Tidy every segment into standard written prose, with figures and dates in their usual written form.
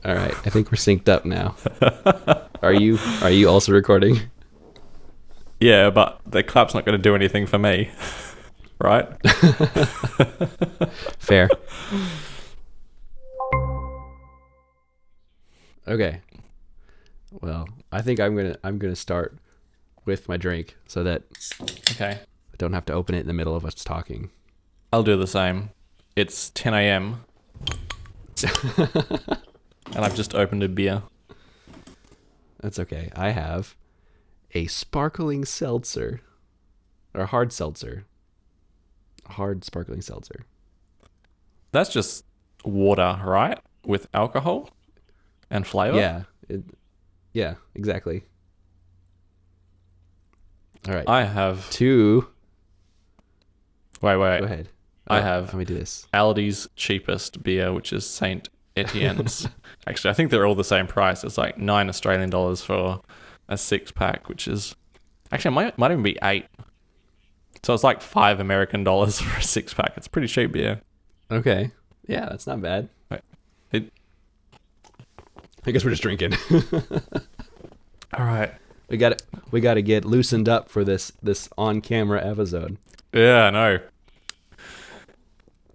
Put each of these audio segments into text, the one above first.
All right. I think we're synced up now. Are you also recording? Yeah, but the clap's not going to do anything for me, right? Fair. Okay. Well, I think I'm gonna start with my drink so that Okay. I don't have to open it in the middle of us talking. I'll do the same. It's 10 a.m. and I've just opened a beer. That's okay. I have a sparkling seltzer, or hard seltzer. Hard sparkling seltzer. That's just water, right? With alcohol and flavor? Yeah, exactly. All right. I have... Two. Wait. Go ahead. I have Let me do this. Aldi's cheapest beer, which is Saint Etienne's. Actually, I think they're all the same price. It's like $9 Australian for a 6-pack, which is... Actually, it might even be 8. So it's like $5 American for a 6-pack. It's pretty cheap beer. Okay. Yeah, that's not bad. I guess we're just drinking. All right. We got to get loosened up for this on-camera episode. Yeah, I know.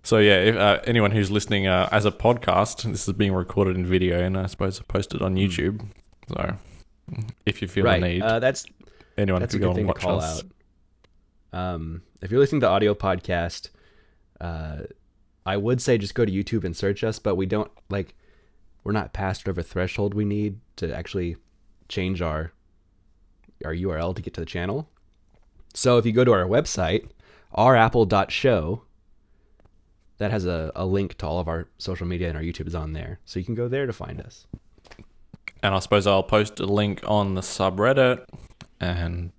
So yeah, if anyone who's listening as a podcast, this is being recorded in video, and I suppose posted on YouTube. So if you feel the need, that's anyone a can good go thing and to watch call us. out. If you're listening to audio podcast, I would say just go to YouTube and search us, but we're not past whatever threshold we need to actually change our URL to get to the channel. So if you go to our website, ourapple.show, that has a link to all of our social media, and our YouTube is on there. So you can go there to find us. And I suppose I'll post a link on the subreddit, and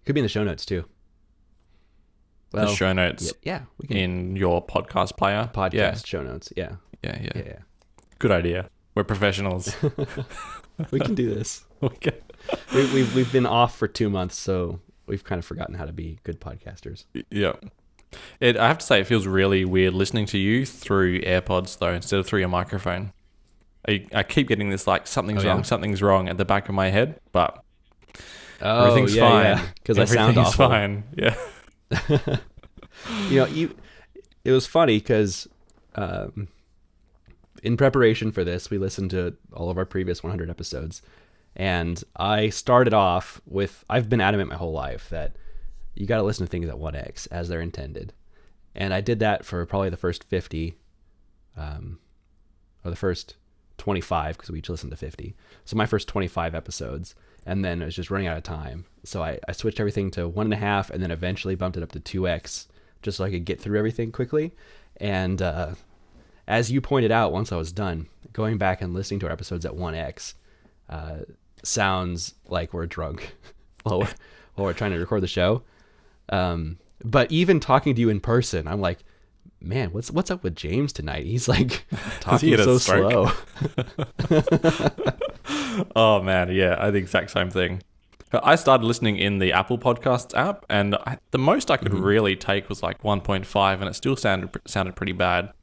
Could be in the show notes too. Well, the show notes we can in your podcast player. show notes. Yeah. Good idea. We're professionals. We can do this. Okay. We've been off for 2 months, so we've kind of forgotten how to be good podcasters. Yeah. I have to say, it feels really weird listening to you through AirPods, though, instead of through your microphone. I keep getting this, like, something's wrong at the back of my head, but everything's fine. Because I sound awful. Fine. Yeah. It was funny because in preparation for this, we listened to all of our previous 100 episodes, and I started off with, I've been adamant my whole life that you got to listen to things at 1x as they're intended. And I did that for probably the first 50, or the first 25, because we each listened to 50. So my first 25 episodes, and then it was just running out of time. So I switched everything to 1.5, and then eventually bumped it up to 2x, just so I could get through everything quickly. And as you pointed out, once I was done, going back and listening to our episodes at 1x sounds like we're drunk while we're trying to record the show. But even talking to you in person, I'm like, man, what's up with James tonight? He's like talking so slow. Oh man, yeah, I had the exact same thing. I started listening in the Apple Podcasts app, and the most I could really take was like 1.5, and it still sounded pretty bad.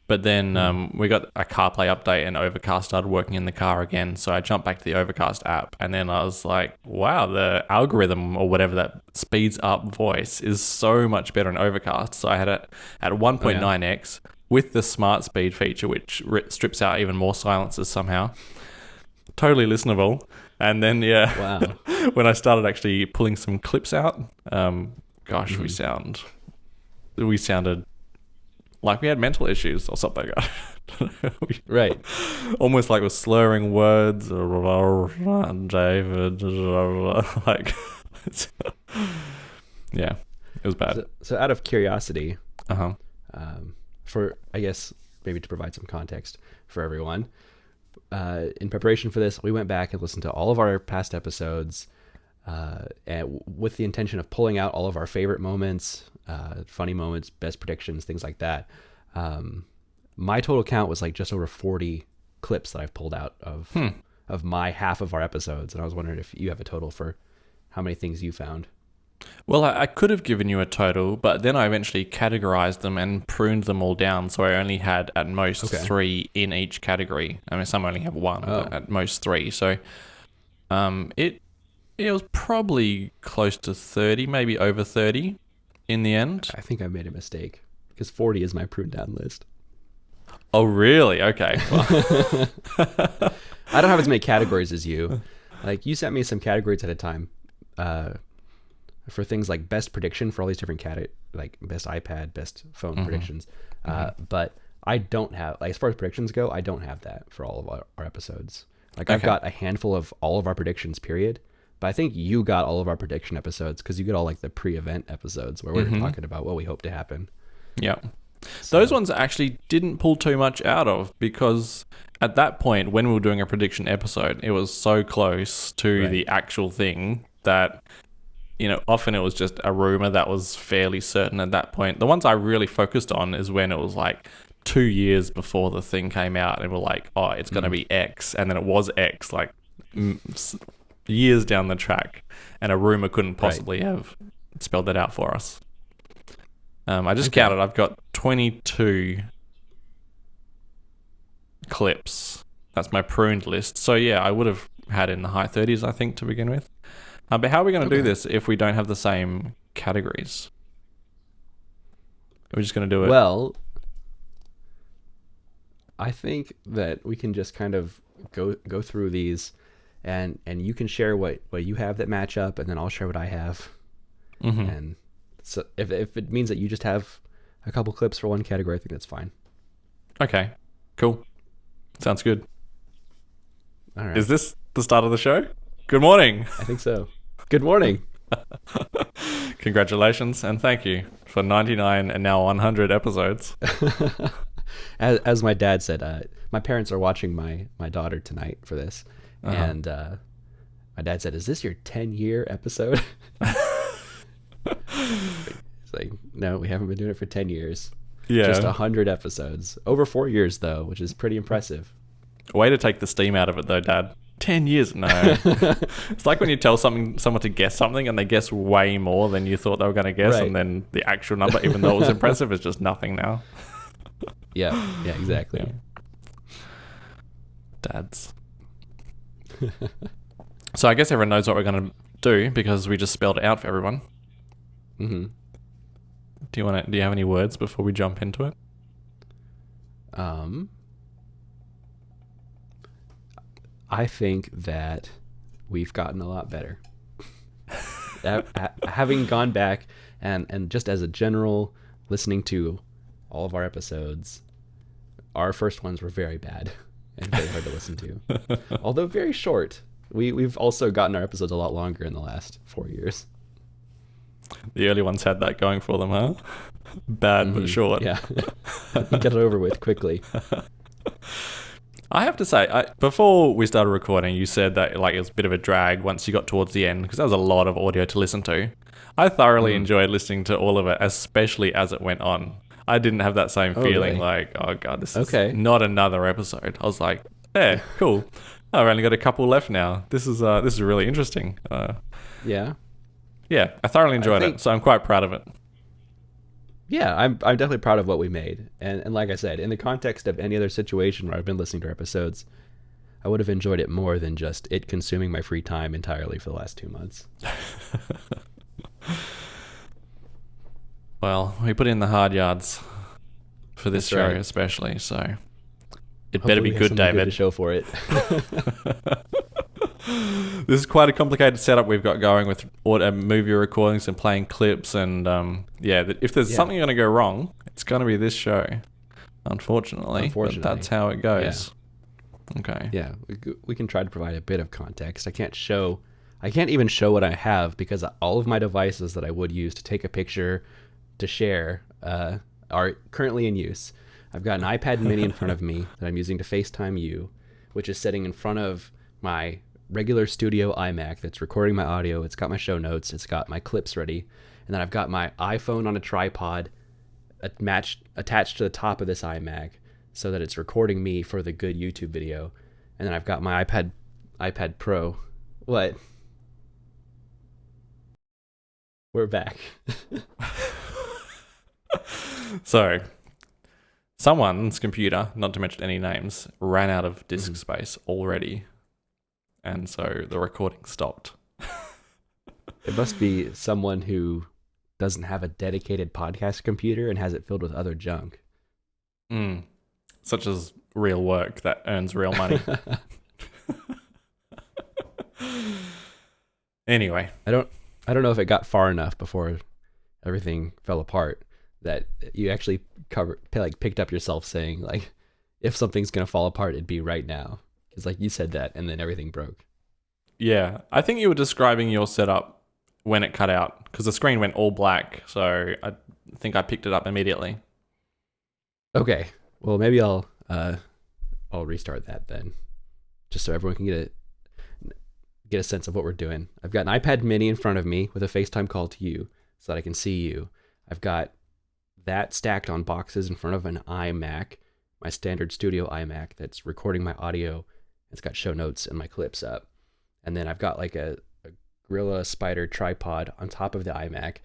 But then we got a CarPlay update, and Overcast started working in the car again. So I jumped back to the Overcast app, and then I was like, wow, the algorithm or whatever that speeds up voice is so much better in Overcast. So I had it at 1.9x with the smart speed feature, which strips out even more silences somehow. Totally listenable. And then, when I started actually pulling some clips out, we sounded like we had mental issues or something. Right. Almost like we're slurring words. David. Like, yeah, it was bad. So out of curiosity, for, I guess, maybe to provide some context for everyone, in preparation for this, we went back and listened to all of our past episodes, and with the intention of pulling out all of our favorite moments, funny moments, best predictions, things like that. My total count was like just over 40 clips that I've pulled out of my half of our episodes, and I was wondering if you have a total for how many things you found. Well, I could have given you a total, but then I eventually categorized them and pruned them all down. So I only had at most Okay. 3 in each category. I mean, some only have 1, Oh, but at most 3. So it was probably close to 30, maybe over 30 in the end. I think I made a mistake because 40 is my pruned down list. Oh, really? Okay. Well, I don't have as many categories as you. Like you sent me some categories at a time for things like best prediction for all these different like best iPad, best phone predictions. But I don't have, like, as far as predictions go, I don't have that for all of our episodes. Like I've Okay. got a handful of all of our predictions, period. But I think you got all of our prediction episodes because you get all like the pre-event episodes where we're talking about what we hope to happen. Yeah. So, Those ones actually didn't pull too much out of, because at that point, when we were doing a prediction episode, it was so close to Right. the actual thing that, often it was just a rumor that was fairly certain at that point. The ones I really focused on is when it was like 2 years before the thing came out and we're like, oh, it's going to be X. And then it was X, like years down the track. And a rumor couldn't possibly have spelled that out for us. I just Okay. counted. I've got 22 clips. That's my pruned list. So yeah, I would have had in the high 30s, I think, to begin with. But how are we going to do this if we don't have the same categories? We're just going to do it. well, I think that we can just kind of go through these, and you can share what you have that match up, and then I'll share what I have. And so if it means that you just have a couple clips for one category, I think that's fine. Okay, cool. Sounds good. All right. Is this the start of the show? Good morning. I think so. Good morning. Congratulations and thank you for 99 and now 100 episodes. As my dad said, my parents are watching my daughter tonight for this, and my dad said, "Is this your 10-year episode?" It's like, no, we haven't been doing it for 10 years. Yeah. Just 100 episodes. Over 4 years, though, which is pretty impressive. Way to take the steam out of it, though, Dad. 10 years? No. It's like when you tell someone to guess something and they guess way more than you thought they were going to guess, Right. and then the actual number, even though it was impressive, is just nothing now. Yeah, exactly. Yeah. Dads. So I guess everyone knows what we're going to do because we just spelled it out for everyone. Mm-hmm. Do you have any words before we jump into it? I think that we've gotten a lot better. Having gone back and just as a general, listening to all of our episodes, our first ones were very bad and very hard to listen to. Although very short. We've also gotten our episodes a lot longer in the last 4 years. The early ones had that going for them, huh? Bad but short. Yeah. Get it over with quickly. I have to say, before we started recording, you said that like it was a bit of a drag once you got towards the end because that was a lot of audio to listen to. I thoroughly enjoyed listening to all of it, especially as it went on. I didn't have that same feeling really? like, oh god, this is Okay. not another episode. I was like, yeah, cool. I've only got a couple left now. This is really interesting. Yeah. Yeah, I thoroughly enjoyed think- it, so I'm quite proud of it. Yeah, I'm definitely proud of what we made. And like I said, in the context of any other situation where I've been listening to our episodes, I would have enjoyed it more than just it consuming my free time entirely for the last 2 months. Well, we put in the hard yards for this That's show right. especially, so it Hopefully better be we have good, something David. to show for it. This is quite a complicated setup we've got going with movie recordings and playing clips, and if there's something going to go wrong, it's going to be this show, unfortunately. But that's how it goes. Okay. Yeah, we can try to provide a bit of context. I can't even show what I have because all of my devices that I would use to take a picture to share are currently in use. I've got an iPad mini in front of me that I'm using to FaceTime you, which is sitting in front of my regular studio iMac that's recording my audio. It's got my show notes. It's got my clips ready. And then I've got my iPhone on a tripod attached to the top of this iMac so that it's recording me for the good YouTube video. And then I've got my iPad Pro. What? We're back. So, someone's computer, not to mention any names, ran out of disk space already. And so the recording stopped. It must be someone who doesn't have a dedicated podcast computer and has it filled with other junk. Such as real work that earns real money. Anyway. I don't know if it got far enough before everything fell apart that you actually picked up yourself saying, like, if something's going to fall apart, it'd be right now. Because, like, you said that, and then everything broke. Yeah. I think you were describing your setup when it cut out, because the screen went all black, so I think I picked it up immediately. Okay. Well, maybe I'll restart that then, just so everyone can get a sense of what we're doing. I've got an iPad mini in front of me with a FaceTime call to you so that I can see you. I've got that stacked on boxes in front of an iMac, my standard studio iMac that's recording my audio. It's got show notes and my clips up. And then I've got like a Gorilla Spider tripod on top of the iMac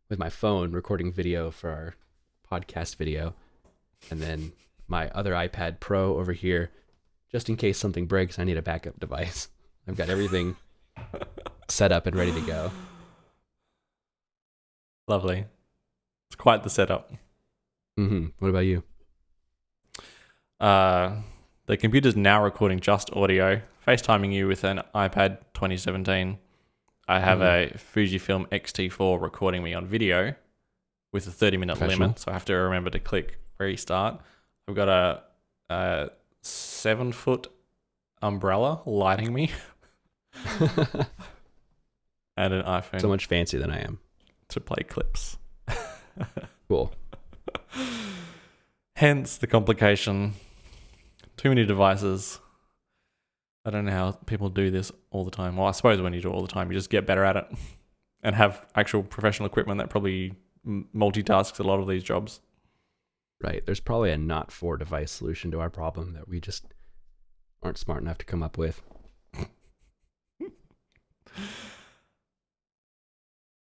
with my phone recording video for our podcast video. And then my other iPad Pro over here, just in case something breaks, I need a backup device. I've got everything set up and ready to go. Lovely. It's quite the setup. What about you? The computer's now recording just audio, FaceTiming you with an iPad 2017. I have a Fujifilm X-T4 recording me on video with a 30-minute limit, so I have to remember to click restart. I've got a 7-foot umbrella lighting me. And an iPhone. So much fancier than I am. To play clips. Cool. Hence the complication. Too many devices. I don't know how people do this all the time. Well, I suppose when you do it all the time, you just get better at it and have actual professional equipment that probably multitasks a lot of these jobs. Right. There's probably a not for device solution to our problem that we just aren't smart enough to come up with.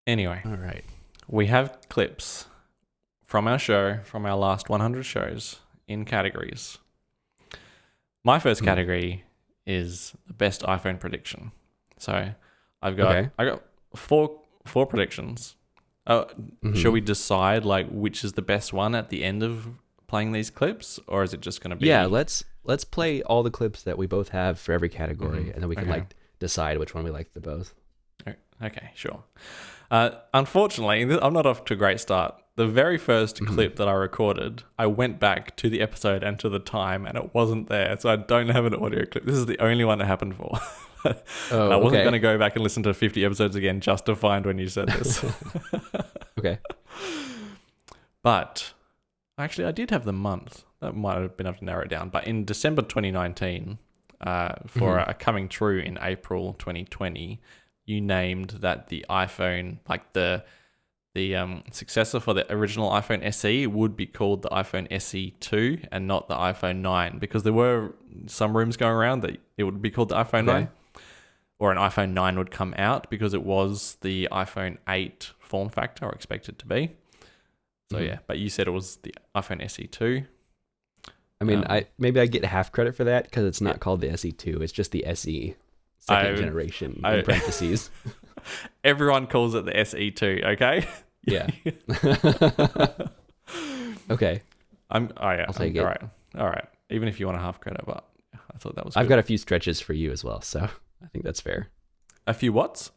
Anyway. All right. We have clips from our show, from our last 100 shows in categories. My first category is the best iPhone prediction. So I got four predictions. Shall we decide like which is the best one at the end of playing these clips, or is it just going to be? Yeah, let's play all the clips that we both have for every category, and then we can like decide which one we like the most. Okay, sure. Unfortunately, I'm not off to a great start. The very first clip that I recorded, I went back to the episode and to the time, and it wasn't there. So I don't have an audio clip. This is the only one it happened for. I wasn't going to go back and listen to 50 episodes again just to find when you said this. Okay. But actually, I did have the month. That might have been able to narrow it down. But in December 2019, for a coming true in April 2020, you named that the iPhone, like the successor for the original iPhone SE, would be called the iPhone SE 2 and not the iPhone 9, because there were some rumors going around that it would be called the iPhone 9, or an iPhone 9 would come out because it was the iPhone 8 form factor, or expected to be. So yeah, but you said it was the iPhone SE 2. I mean, maybe I get half credit for that because it's not called the SE 2. It's just the SE second generation in parentheses. Everyone calls it the SE 2, okay? Yeah. Okay. I'll take it. All right. Even if you want a half credit, but I thought that was good. I've got a few stretches for you as well, so I think that's fair. A few whats?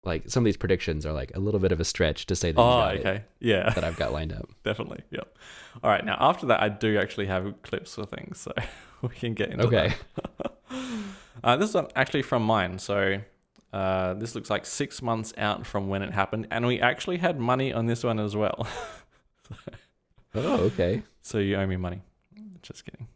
Like some of these predictions are like a little bit of a stretch to say that you got it. Yeah. That I've got lined up. Definitely. Yep. All right. Now, after that, I do actually have clips for things, so we can get into that. This is actually from mine. So this looks like 6 months out from when it happened, and we actually had money on this one as well. Oh, okay. So you owe me money. Just kidding.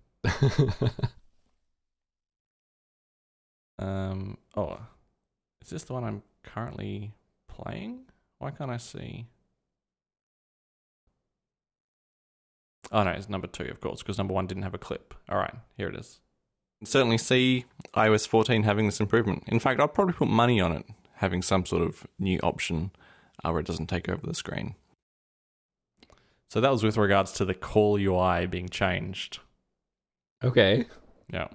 Is this the one I'm currently playing? Why can't I see? Oh no, it's number 2, of course, because number 1 didn't have a clip. All right, here it is. You can certainly see iOS 14 having this improvement. In fact, I'd probably put money on it having some sort of new option where it doesn't take over the screen. So that was with regards to the Call UI being changed. Okay, Yeah.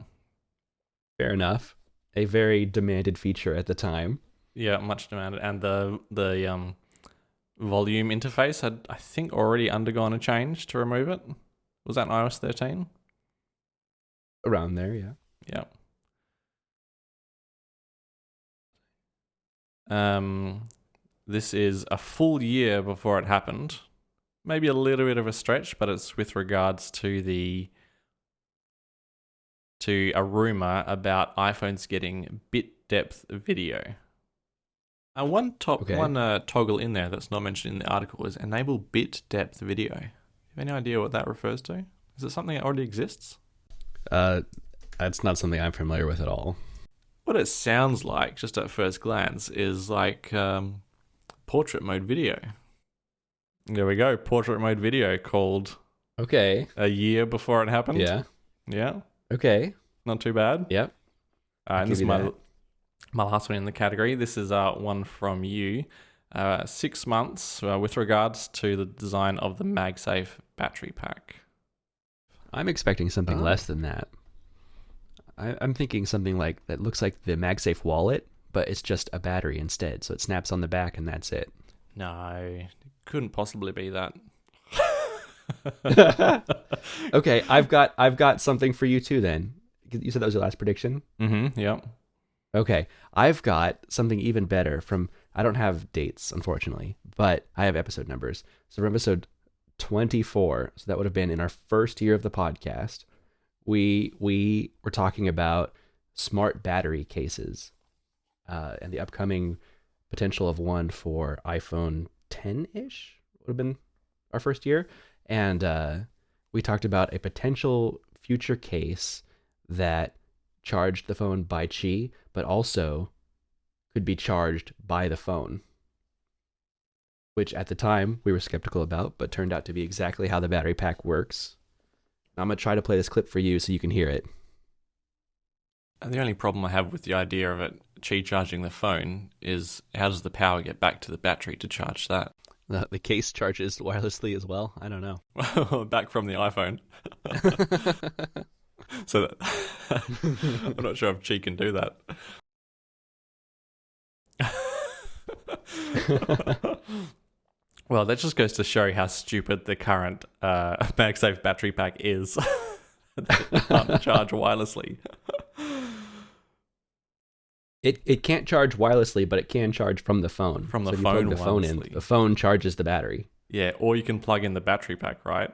fair enough. A very demanded feature at the time. Yeah, much demanded. And the volume interface had, I think, already undergone a change to remove it. Was that in iOS 13? Around there, yeah. Yeah. This is a full year before it happened. Maybe a little bit of a stretch, but it's with regards to a rumor about iPhones getting bit depth video. One toggle in there that's not mentioned in the article is enable bit depth video. You have any idea what that refers to? Is it something that already exists? That's not something I'm familiar with at all. What it sounds like, just at first glance, is like portrait mode video. There we go, portrait mode video called Okay. a year before it happened. Yeah. Yeah. Okay. Not too bad. Yep. And this is my last one in the category. This is one from you. 6 months with regards to the design of the MagSafe battery pack. I'm expecting something less than that. I'm thinking something like that looks like the MagSafe wallet, but it's just a battery instead. So it snaps on the back and that's it. No, it couldn't possibly be that. Okay, I've got something for you too then. You said that was your last prediction? Mm-hmm, yeah. Okay, I've got something even better from, I don't have dates, unfortunately, but I have episode numbers. So from episode 24, so that would have been in our first year of the podcast, we were talking about smart battery cases and the upcoming potential of one for iPhone 10-ish, would have been our first year. And we talked about a potential future case that charged the phone by Qi, but also could be charged by the phone, which at the time we were skeptical about, but turned out to be exactly how the battery pack works. I'm going to try to play this clip for you so you can hear it. And the only problem I have with the idea of it Qi charging the phone is how does the power get back to the battery to charge that? The case charges wirelessly as well? I don't know. Back from the iPhone. So I'm not sure if Qi can do that. Well, that just goes to show how stupid the current MagSafe battery pack is. It can't charge wirelessly. It can't charge wirelessly, but it can charge from the phone. From the so if phone you plug the phone in, the phone charges the battery. Yeah, or you can plug in the battery pack, right?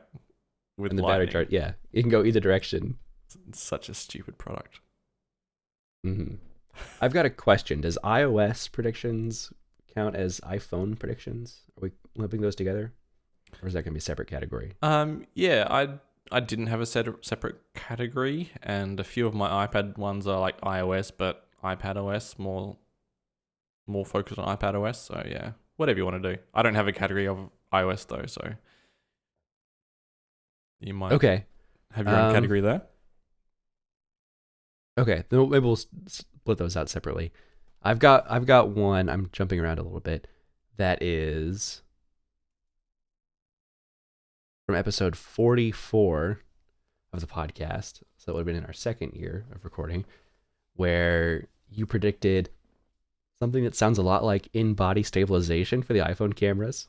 With and the lightning. battery charge, yeah. You can go either direction. It's such a stupid product. Mm-hmm. I've got a question. Does iOS predictions count as iPhone predictions? Are we lumping those together? Or is that going to be a separate category? Yeah, I didn't have a separate category, and a few of my iPad ones are like iOS, but iPadOS, more focused on iPadOS. So yeah, whatever you want to do. I don't have a category of iOS though, so you might have your own category there. Okay, then maybe we'll split those out separately. I've got one. I'm jumping around a little bit. That is from episode 44 of the podcast. So that would have been in our second year of recording, where you predicted something that sounds a lot like in-body stabilization for the iPhone cameras.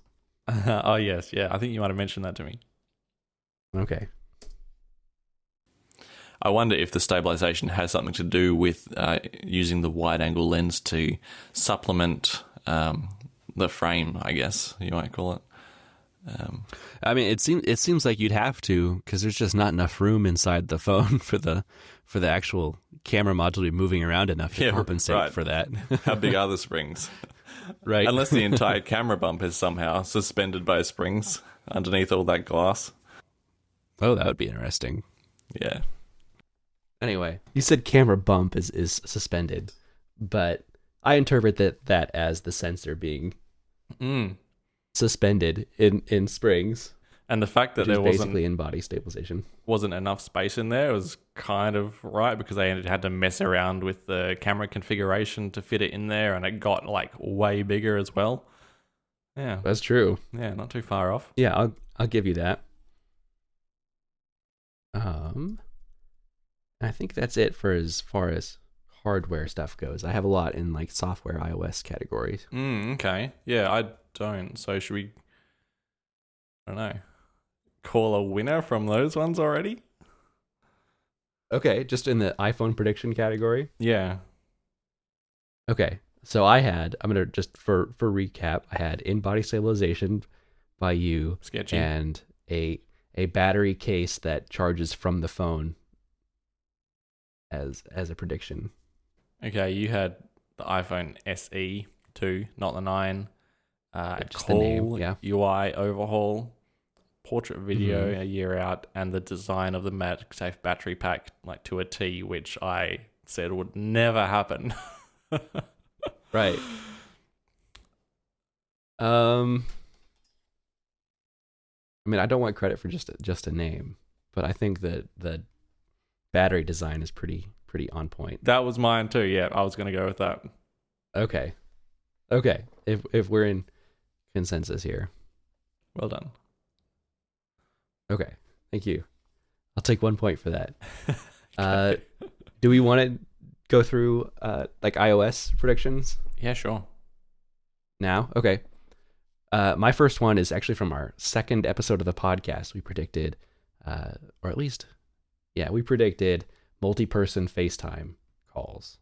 Oh yes, yeah. I think you might have mentioned that to me. Okay. I wonder if the stabilization has something to do with using the wide-angle lens to supplement the frame, I guess you might call it. I mean, it seems like you'd have to, because there's just not enough room inside the phone for the actual camera module to be moving around enough to compensate for that. How big are the springs? Right. Unless the entire camera bump is somehow suspended by springs underneath all that glass. Oh, that would be interesting. Yeah. Anyway, you said camera bump is suspended, but I interpret that as the sensor being suspended in springs. And the fact that there basically in-body stabilization wasn't enough space in there was kind of right, because they had to mess around with the camera configuration to fit it in there, and it got like way bigger as well. Yeah. That's true. Yeah, not too far off. Yeah, I'll give you that. I think that's it for as far as hardware stuff goes. I have a lot in like software iOS categories. Okay. Yeah, I don't. So should we, I don't know, call a winner from those ones already? Okay, just in the iPhone prediction category. Yeah. Okay, so I'm gonna just for recap. I had In Body Stabilization by you, Sketchy. and a battery case that charges from the phone as a prediction. Okay, you had the iPhone SE 2, not the 9. Just the name, yeah. UI overhaul, portrait video Mhm. a year out, and the design of the MagSafe battery pack like to a T, which I said would never happen. Right. I mean, I don't want credit for just a name, but I think that the battery design is pretty on point. That was mine too. Yeah, I was going to go with that. Okay. If we're in consensus here. Well done. Okay. Thank you. I'll take 1 point for that. Okay. Do we want to go through like iOS predictions Yeah, sure. now? Okay. My first one is actually from our second episode of the podcast. We predicted, or at least, yeah, we predicted multi-person FaceTime calls,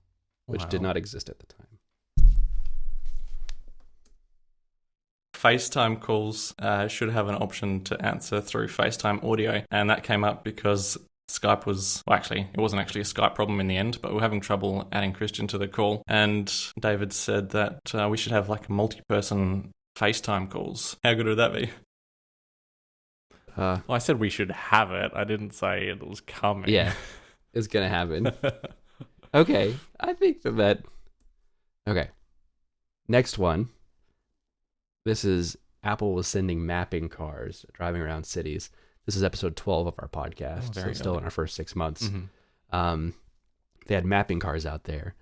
which did Wow. not exist at the time. FaceTime calls should have an option to answer through FaceTime audio, and that came up because Skype was, well, actually, it wasn't actually a Skype problem in the end, but we were having trouble adding Christian to the call, and David said that we should have like multi-person FaceTime calls. How good would that be? Well, I said we should have it. I didn't say it was coming. Yeah, it's gonna happen. Okay, I think that. Okay, next one. This is Apple was sending mapping cars driving around cities. This is episode 12 of our podcast, so still in our first 6 months. Mm-hmm. They had mapping cars out there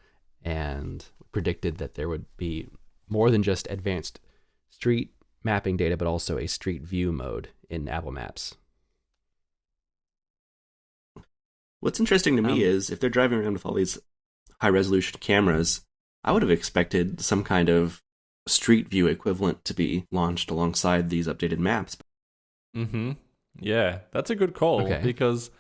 and predicted that there would be more than just advanced street mapping data, but also a street view mode in Apple Maps. What's interesting to me is if they're driving around with all these high resolution cameras, I would have expected some kind of Street View equivalent to be launched alongside these updated maps. Mm-hmm. Yeah, that's a good call Okay. because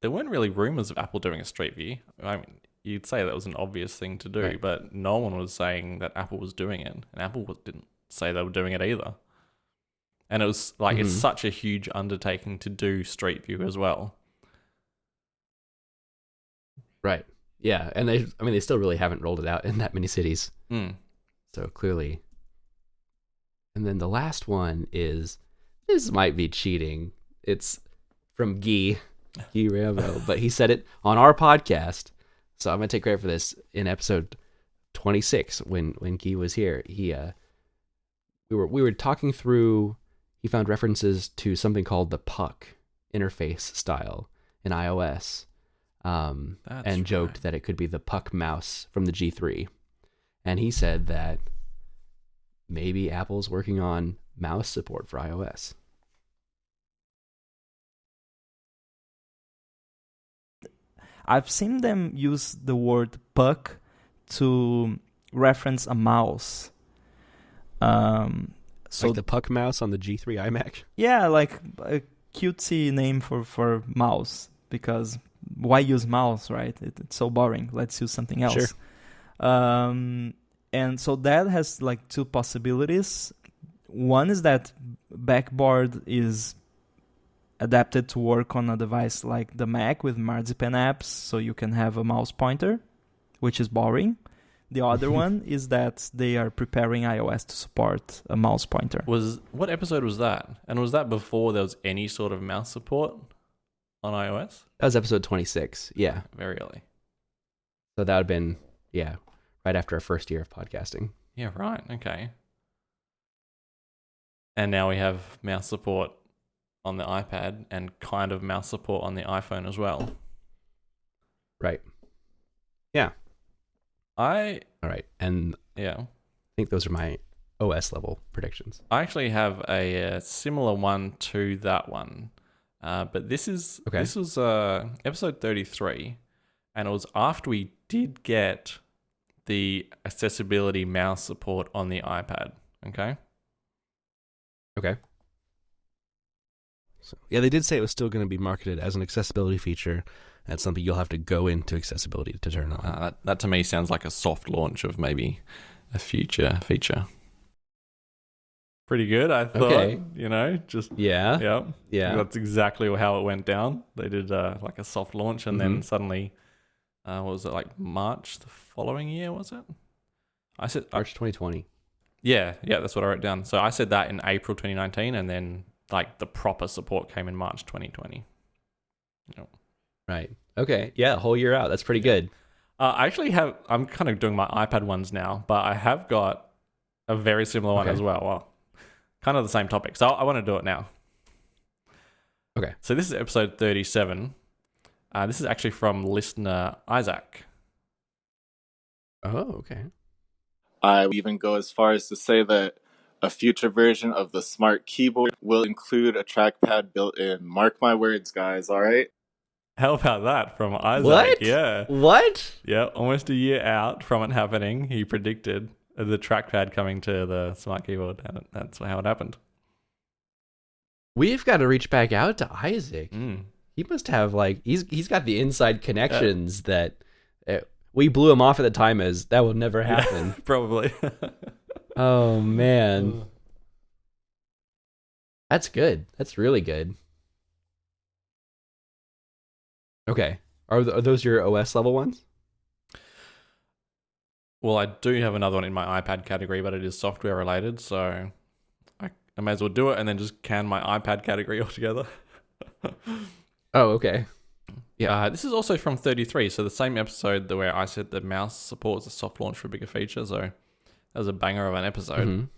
there weren't really rumors of Apple doing a Street View. I mean, you'd say that was an obvious thing to do, Right. but no one was saying that Apple was doing it, and Apple didn't say they were doing it either. And it was like it's such a huge undertaking to do Street View as well. Right. Yeah, and they still really haven't rolled it out in that many cities. So clearly. And then the last one is, this might be cheating. It's from Guy Rambo, but he said it on our podcast. So I'm going to take credit for this. In episode 26, when Guy was here, we were talking through, he found references to something called the puck interface style in iOS. And joked that it could be the puck mouse from the G3. And he said that maybe Apple's working on mouse support for iOS. I've seen them use the word puck to reference a mouse. So like the puck mouse on the G3 iMac? Yeah, like a cutesy name for mouse, because why use mouse, right? It's so boring. Let's use something else. Sure. And so that has like two possibilities. One is that backboard is adapted to work on a device like the Mac with Marzipan apps, so you can have a mouse pointer, which is boring. The other one is that they are preparing iOS to support a mouse pointer. What episode was that? And was that before there was any sort of mouse support on iOS? That was episode 26. Yeah. Very early. So that would have been, yeah, right after our first year of podcasting. Yeah, right. Okay. And now we have mouse support on the iPad and kind of mouse support on the iPhone as well. Right. Yeah. All right. And yeah. I think those are my OS level predictions. I actually have a similar one to that one, but this was episode 33, and it was after we did get the accessibility mouse support on the iPad. Okay. So, yeah, they did say it was still going to be marketed as an accessibility feature. That's something you'll have to go into accessibility to turn on. That to me sounds like a soft launch of maybe a future feature. Pretty good, I thought. Okay. Yeah. Yeah. That's exactly how it went down. They did like a soft launch, and then suddenly, what was it, like March the following year? Was it? I said March 2020. Yeah, that's what I wrote down. So I said that in April 2019, and then like the proper support came in March 2020. Yep. Right. Okay. Yeah, a whole year out. That's pretty good. I actually I'm kind of doing my iPad ones now, but I have got a very similar one as well. Well, kind of the same topic. So I want to do it now. Okay. So this is episode 37. This is actually from listener Isaac. Oh, okay. I would even go as far as to say that a future version of the smart keyboard will include a trackpad built in. Mark my words, guys, all right? How about that from Isaac? What? Yeah. What? Yeah, almost a year out from it happening, he predicted the trackpad coming to the smart keyboard, and that's how it happened. We've got to reach back out to Isaac. He must have he's got the inside connections that we blew him off at the time as that will never happen. Yeah, probably. Oh man, that's good. That's really good. Okay, are those your OS level ones? Well, I do have another one in my iPad category, but it is software related, so I may as well do it and then just can my iPad category altogether. Oh, okay. Yeah. This is also from 33, so the same episode where I said the mouse supports a soft launch for a bigger feature, so that was a banger of an episode.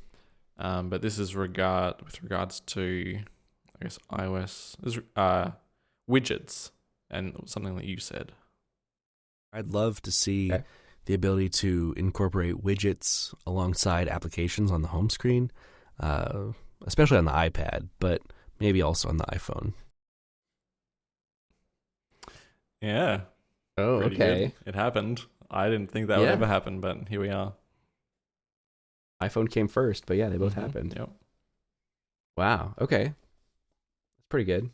But this is with regards to, I guess, iOS, widgets, and something that you said. I'd love to see the ability to incorporate widgets alongside applications on the home screen, especially on the iPad, but maybe also on the iPhone. Yeah. Oh, Pretty okay. good. It happened. I didn't think that would ever happen, but here we are. iPhone came first, but yeah, they both happened. Yep. Wow. Okay. That's pretty good.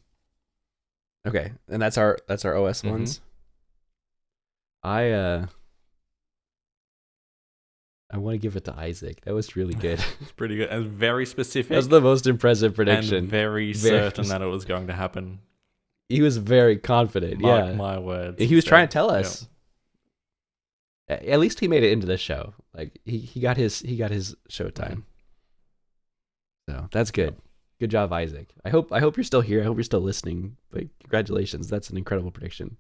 Okay, and that's our OS ones. I want to give it to Isaac. That was really good. It's pretty good and very specific. That was the most impressive prediction. And very certain that it was going to happen. He was very confident. Mark my words. He was trying to tell us. Yep. At least he made it into the show. Like he got his showtime. So that's good. Yep. Good job, Isaac. I hope you're still here. I hope you're still listening. But congratulations. That's an incredible prediction.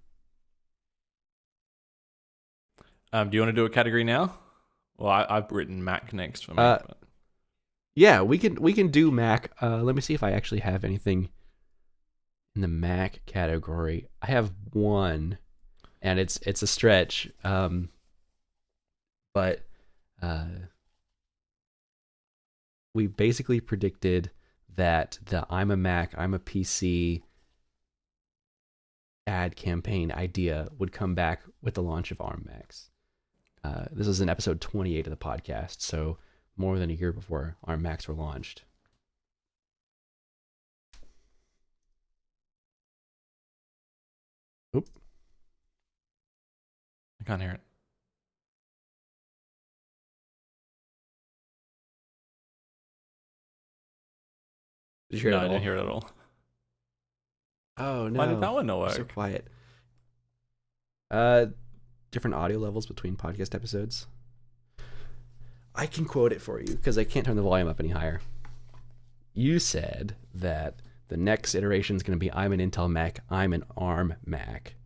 Do you want to do a category now? Well, I've written Mac next for me. But. Yeah, we can do Mac. Let me see if I actually have anything in the Mac category. I have one, and it's a stretch. But we basically predicted that the I'm a Mac, I'm a PC ad campaign idea would come back with the launch of ARM Macs. This is in episode 28 of the podcast, so more than a year before ARM Macs were launched. Oop. I can't hear it. Did you hear it? No, I didn't hear it at all. Oh no! Why did that one not work? So quiet. Different audio levels between podcast episodes. I can quote it for you because I can't turn the volume up any higher. You said that the next iteration is going to be I'm an Intel Mac, I'm an ARM Mac.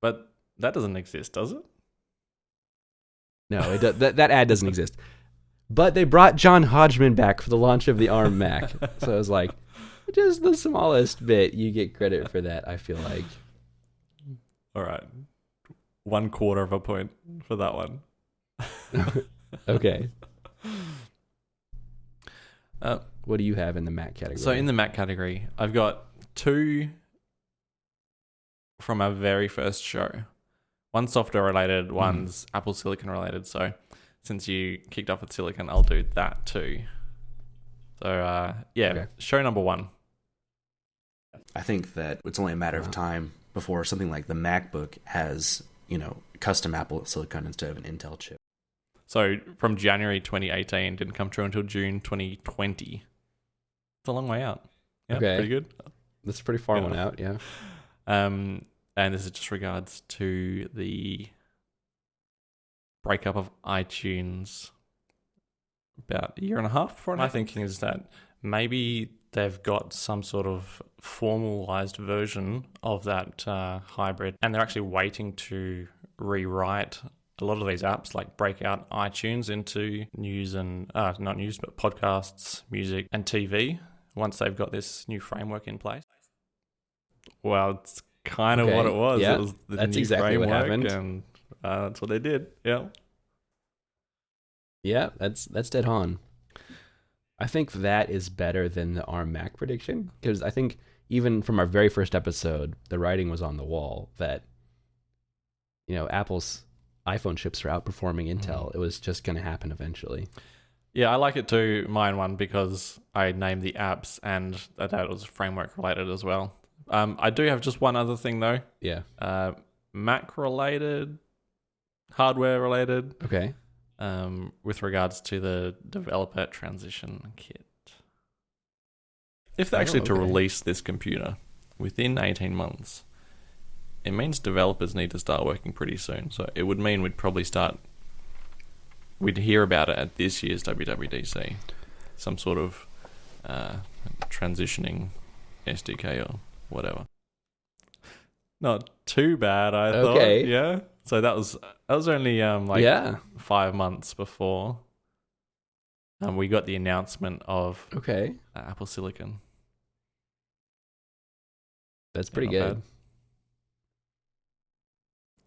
But that doesn't exist, does it? No, that ad doesn't exist. But they brought John Hodgman back for the launch of the ARM Mac. So I was like, just the smallest bit, you get credit for that, I feel like. All right. 1/4 of a point for that one. Okay. What do you have in the Mac category? So in the Mac category, I've got 2 from our very first show. One's software related, one's Apple Silicon related. So since you kicked off with Silicon, I'll do that too. So Okay. show number 1. I think that it's only a matter of time before something like the MacBook has, custom Apple Silicon instead of an Intel chip. So from January 2018, didn't come true until June 2020. It's a long way out. Yeah, Okay. pretty good. That's a pretty far one out, yeah. And this is just regards to the breakup of iTunes about a year and a half before. My thinking is that maybe they've got some sort of formalized version of that hybrid, and they're actually waiting to rewrite a lot of these apps, like break out iTunes into news and not news, but podcasts, music, and TV once they've got this new framework in place. Well, it's kind of what it was. Yeah, it was the that's new exactly what framework, happened. and that's what they did. Yeah. Yeah, that's dead on. I think that is better than the ARM Mac prediction, because I think even from our very first episode, the writing was on the wall that, Apple's iPhone chips are outperforming Intel. It was just going to happen eventually. Yeah, I like it too, mine one, because I named the apps and that was framework related as well. I do have just one other thing though. Yeah. Mac related, hardware related, Okay. with regards to the developer transition kit. If they're actually to okay. release this computer within 18 months, it means developers need to start working pretty soon. So it would mean we'd hear about it at this year's WWDC, some sort of transitioning SDK or whatever. Not too bad, I thought. Okay. Yeah. So that was only 5 months before we got the announcement of Okay. Apple Silicon. That's pretty not good. bad.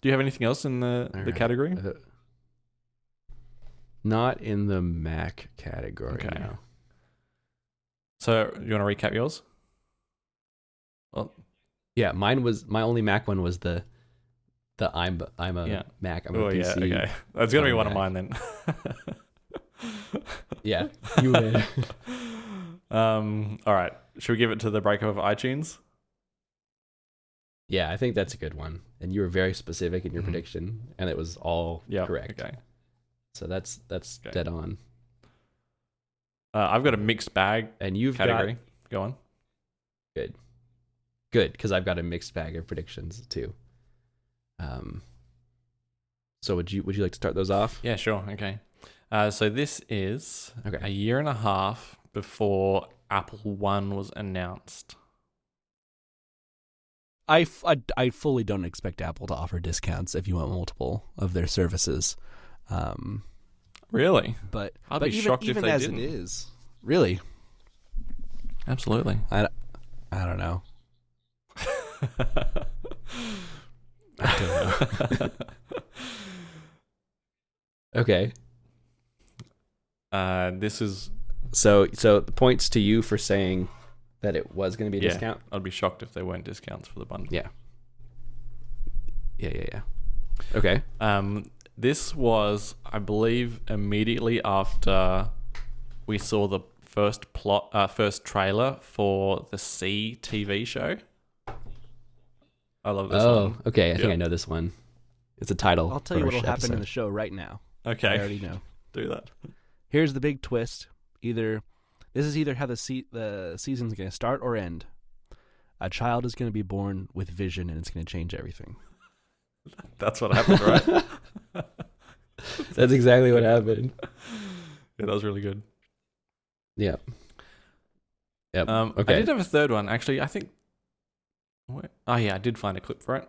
Do you have anything else in the All right. category? Not in the Mac category. Okay. No. So you want to recap yours? Well, Yeah, my only Mac one was the I'm a Mac. I'm a PC. okay. That's gonna be one of Mac. mine then. Yeah, you win. All right. Should we give it to the breakup of iTunes? Yeah, I think that's a good one. And you were very specific in your prediction, and it was all correct. Okay. So that's Okay. dead on. I've got a mixed bag And you've category. Go on. got good because I've got a mixed bag of predictions too. So would you like to start those off? Yeah, sure. Okay. So this is Okay. a year and a half before Apple One was announced. I fully don't expect Apple to offer discounts if you want multiple of their services. Really? But I'd but be even, shocked if even they as didn't. it is, really, Absolutely. I don't know. I don't know. Okay. This is So the points to you for saying that it was going to be a discount. I'd be shocked if there weren't discounts for the bundle. Yeah. Yeah. Okay. This was, I believe, immediately after we saw the first trailer for the C TV show. I love this one. Okay. I think Yeah. I know this one. It's a title. I'll tell you for what'll a happen in episode. the show right now. Okay. I already know. Do that. Here's the big twist. This is either how the season's going to start or end. A child is going to be born with vision, and it's going to change everything. That's what happened, right? That's exactly what happened. Yeah, that was really good. Yeah. Yep. I Okay. did have a third one, actually. I think. Oh yeah, I did find a clip for it.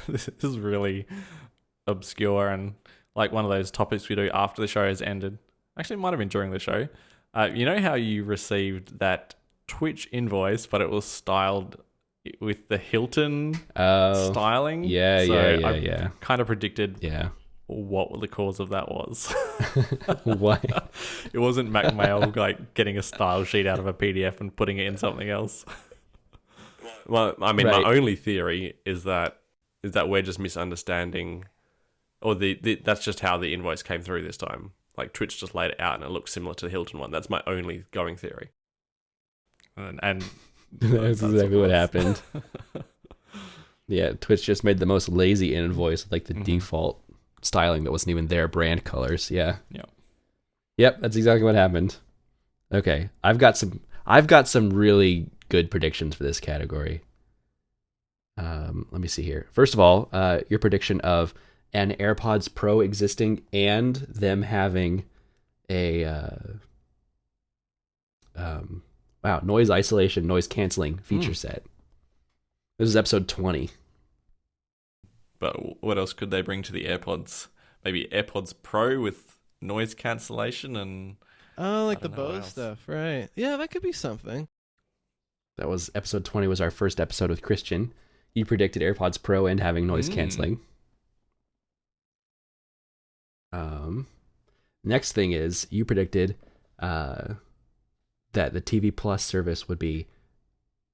This is really obscure and like one of those topics we do after the show has ended. Actually, it might have been during the show. You know how you received that Twitch invoice, but it was styled with the Hilton styling? Yeah, So yeah, I yeah. kind of predicted Yeah. what the cause of that was. Why? It wasn't MacMail like getting a style sheet out of a PDF and putting it in something else. Well, I mean, Right. my only theory is that we're just misunderstanding, or that's just how the invoice came through this time. Like Twitch just laid it out and it looks similar to the Hilton one. That's my only going theory. And That's exactly what was. happened. Yeah, Twitch just made the most lazy invoice with like the Mhm. default styling that wasn't even their brand colors. Yeah. Yeah. Yep, that's exactly what happened. Okay, I've got some really good predictions for this category. Let me see here. First of all, your prediction of an AirPods Pro existing and them having a noise isolation, noise canceling feature set. This is episode 20. But what else could they bring to the AirPods? Maybe AirPods Pro with noise cancellation and Oh, like I the don't know what Bose else. stuff, right? Yeah, that could be something. That was episode 20 was our first episode with Christian. You predicted AirPods Pro and having noise canceling. Next thing is you predicted that the TV Plus service would be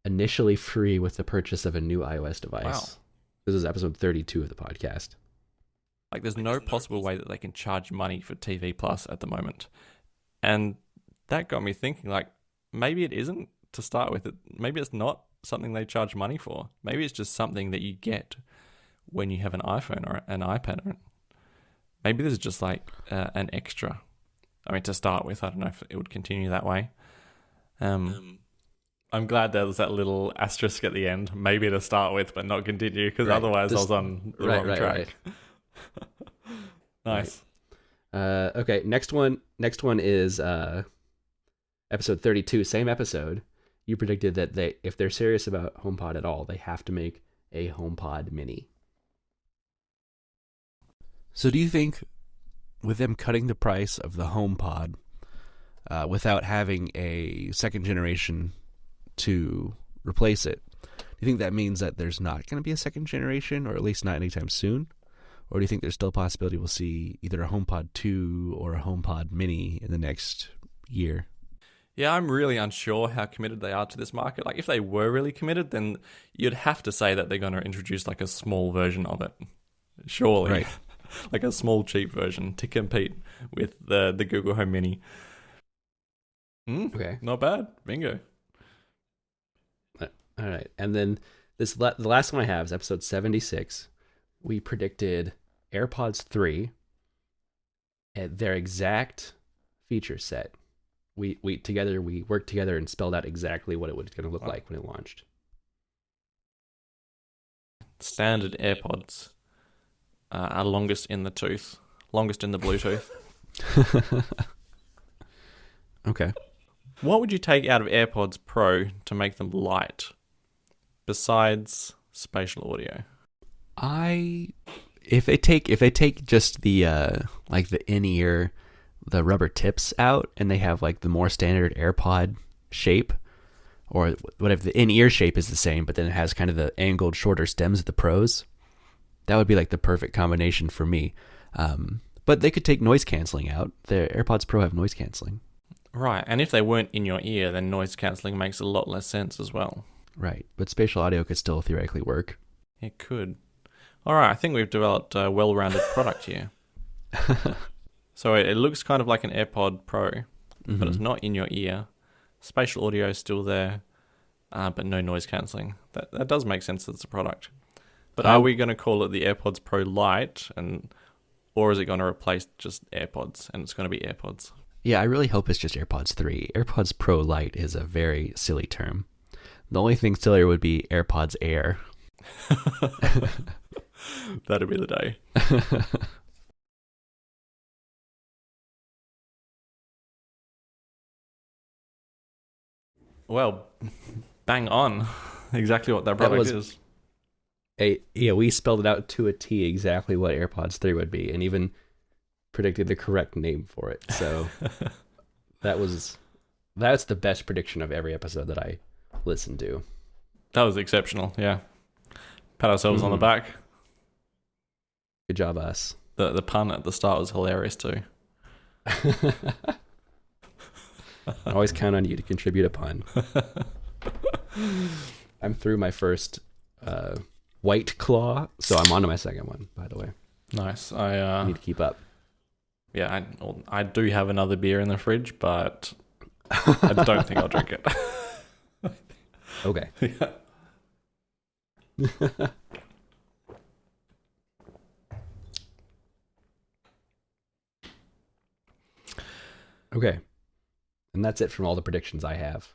initially free with the purchase of a new iOS device. Wow. This is episode 32 of the podcast. Like, there's no possible way that they can charge money for TV Plus at the moment. And that got me thinking, like, maybe it isn't to start with. Maybe it's not something they charge money for. Maybe it's just something that you get when you have an iPhone or an iPad. Maybe this is just like an extra. I mean, to start with, I don't know if it would continue that way. I'm glad there was that little asterisk at the end. Maybe to start with, but not continue, because Right. otherwise I This- was on the wrong track. Nice. Okay, next one is episode 32, same episode. You predicted that if they're serious about HomePod at all, they have to make a HomePod Mini. So do you think with them cutting the price of the HomePod without having a second generation to replace it, do you think that means that there's not going to be a second generation, or at least not anytime soon? Or do you think there's still a possibility we'll see either a HomePod 2 or a HomePod Mini in the next year? Yeah, I'm really unsure how committed they are to this market. Like, if they were really committed, then you'd have to say that they're going to introduce like a small version of it. Surely. Right. Like a small, cheap version to compete with the Google Home Mini. Okay. Not bad. Bingo. All right. And then the last one I have is episode 76. We predicted AirPods 3 at their exact feature set. We worked together and spelled out exactly what it was going to look like when it launched. Standard AirPods are longest in the tooth. Longest in the Bluetooth. Okay. What would you take out of AirPods Pro to make them light, besides spatial audio? If they take just the like the in-ear, the rubber tips out, and they have like the more standard AirPod shape, or what if the in-ear shape is the same, but then it has kind of the angled shorter stems of the Pros, that would be like the perfect combination for me. But they could take noise canceling out. The AirPods Pro have noise canceling. Right, and if they weren't in your ear, then noise cancelling makes a lot less sense as well. Right, but spatial audio could still theoretically work. It could. All right, I think we've developed a well-rounded product here. So it looks kind of like an AirPod Pro, but it's not in your ear. Spatial audio is still there, but no noise cancelling. That does make sense as a product. But are we going to call it the AirPods Pro Lite, or is it going to replace just AirPods, and it's going to be AirPods? Yeah, I really hope it's just AirPods 3. AirPods Pro Lite is a very silly term. The only thing sillier would be AirPods Air. That'd be the day. Well, bang on. Exactly what that product is. We spelled it out to a T exactly what AirPods 3 would be, and even predicted the correct name for it. So that's the best prediction of every episode that I listened to. That was exceptional, yeah. Pat ourselves on the back. Good job, us. The pun at the start was hilarious too. I always count on you to contribute a pun. I'm through my first White Claw, so I'm on to my second one, by the way. Nice. I need to keep up. Yeah, I do have another beer in the fridge, but I don't think I'll drink it. Okay. Yeah. Okay. And that's it from all the predictions I have.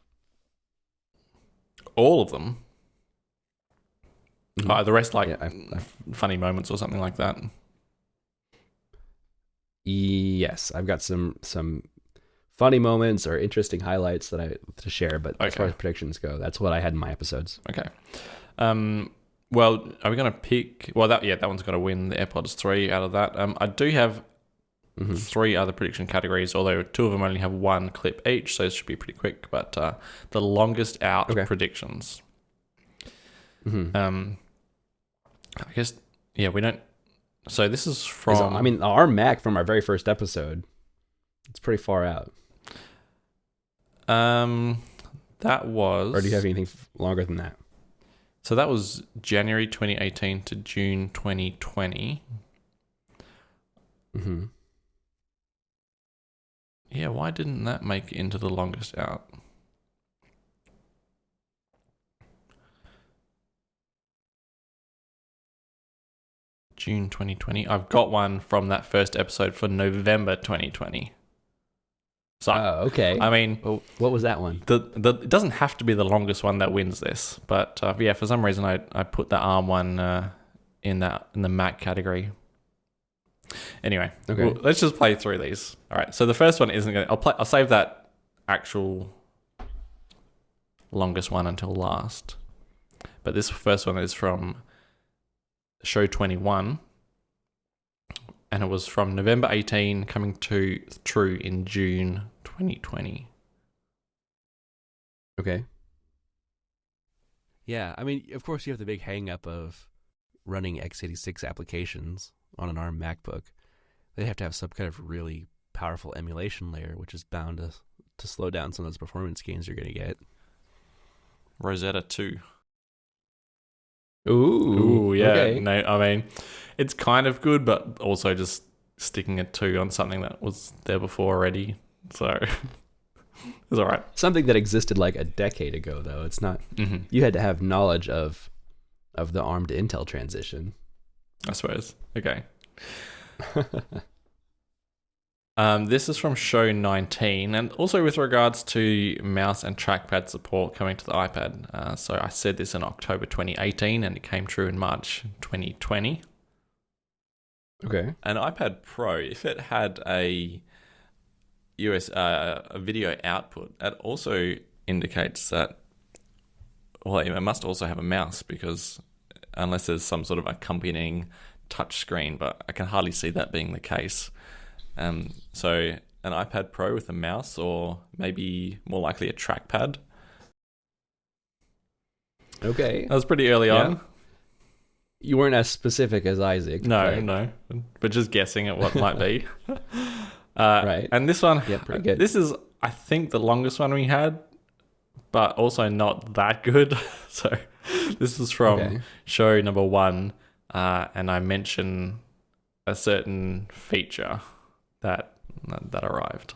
All of them. Mhm. The rest, like, Yeah, funny moments or something like that. Yes, I've got some funny moments or interesting highlights to share, but as far Okay. as predictions go, that's what I had in my episodes. Okay. Well, are we going to pick... Well, that one's going to win the AirPods 3 out of that. I do have Mhm. 3 other prediction categories, although 2 of them only have 1 clip each, so it should be pretty quick. But the longest out Okay. predictions. Mhm. I guess, yeah, we don't... So this is 'Cause, from... I mean, our Mac from our very first episode, it's pretty far out. that was... Or do you have anything longer than that? So that was January 2018 to June 2020. Mm-hmm. Yeah, why didn't that make it into the longest out? June 2020. I've got one from that first episode for November 2020. So, Okay. I mean, Well, what was that one? it doesn't have to be the longest one that wins this, but yeah, for some reason I put the ARM one in the Mac category. Anyway, Okay. well, let's just play through these. All right, so the first one isn't going. I'll save that actual longest one until last. But this first one is from show 21, and it was from November 18, coming to true in June 2020. Okay. Yeah, I mean, of course, you have the big hang up of running x86 applications on an ARM MacBook. They have to have some kind of really powerful emulation layer, which is bound to slow down some of those performance gains you're going to get. Rosetta 2. Ooh, yeah. Okay. No, I mean, it's kind of good, but also just sticking a 2 on something that was there before already. So it's all right. Something that existed like a decade ago, though. It's not. Mm-hmm. You had to have knowledge of the ARM to Intel transition. I suppose. Okay. This is from show 19, and also with regards to mouse and trackpad support coming to the iPad. So I said this in October 2018, and it came true in March 2020. Okay. An iPad Pro, if it had a a video output, that also indicates that, well, it must also have a mouse, because unless there's some sort of accompanying touch screen, but I can hardly see that being the case. So an iPad Pro with a mouse, or maybe more likely a trackpad. Okay. That was pretty early on. You weren't as specific as Isaac. No, but just guessing at what might be. Right. And this one, Yeah, pretty good. This is, I think, the longest one we had, but also not that good. So this is from show number 1, and I mention a certain feature that arrived.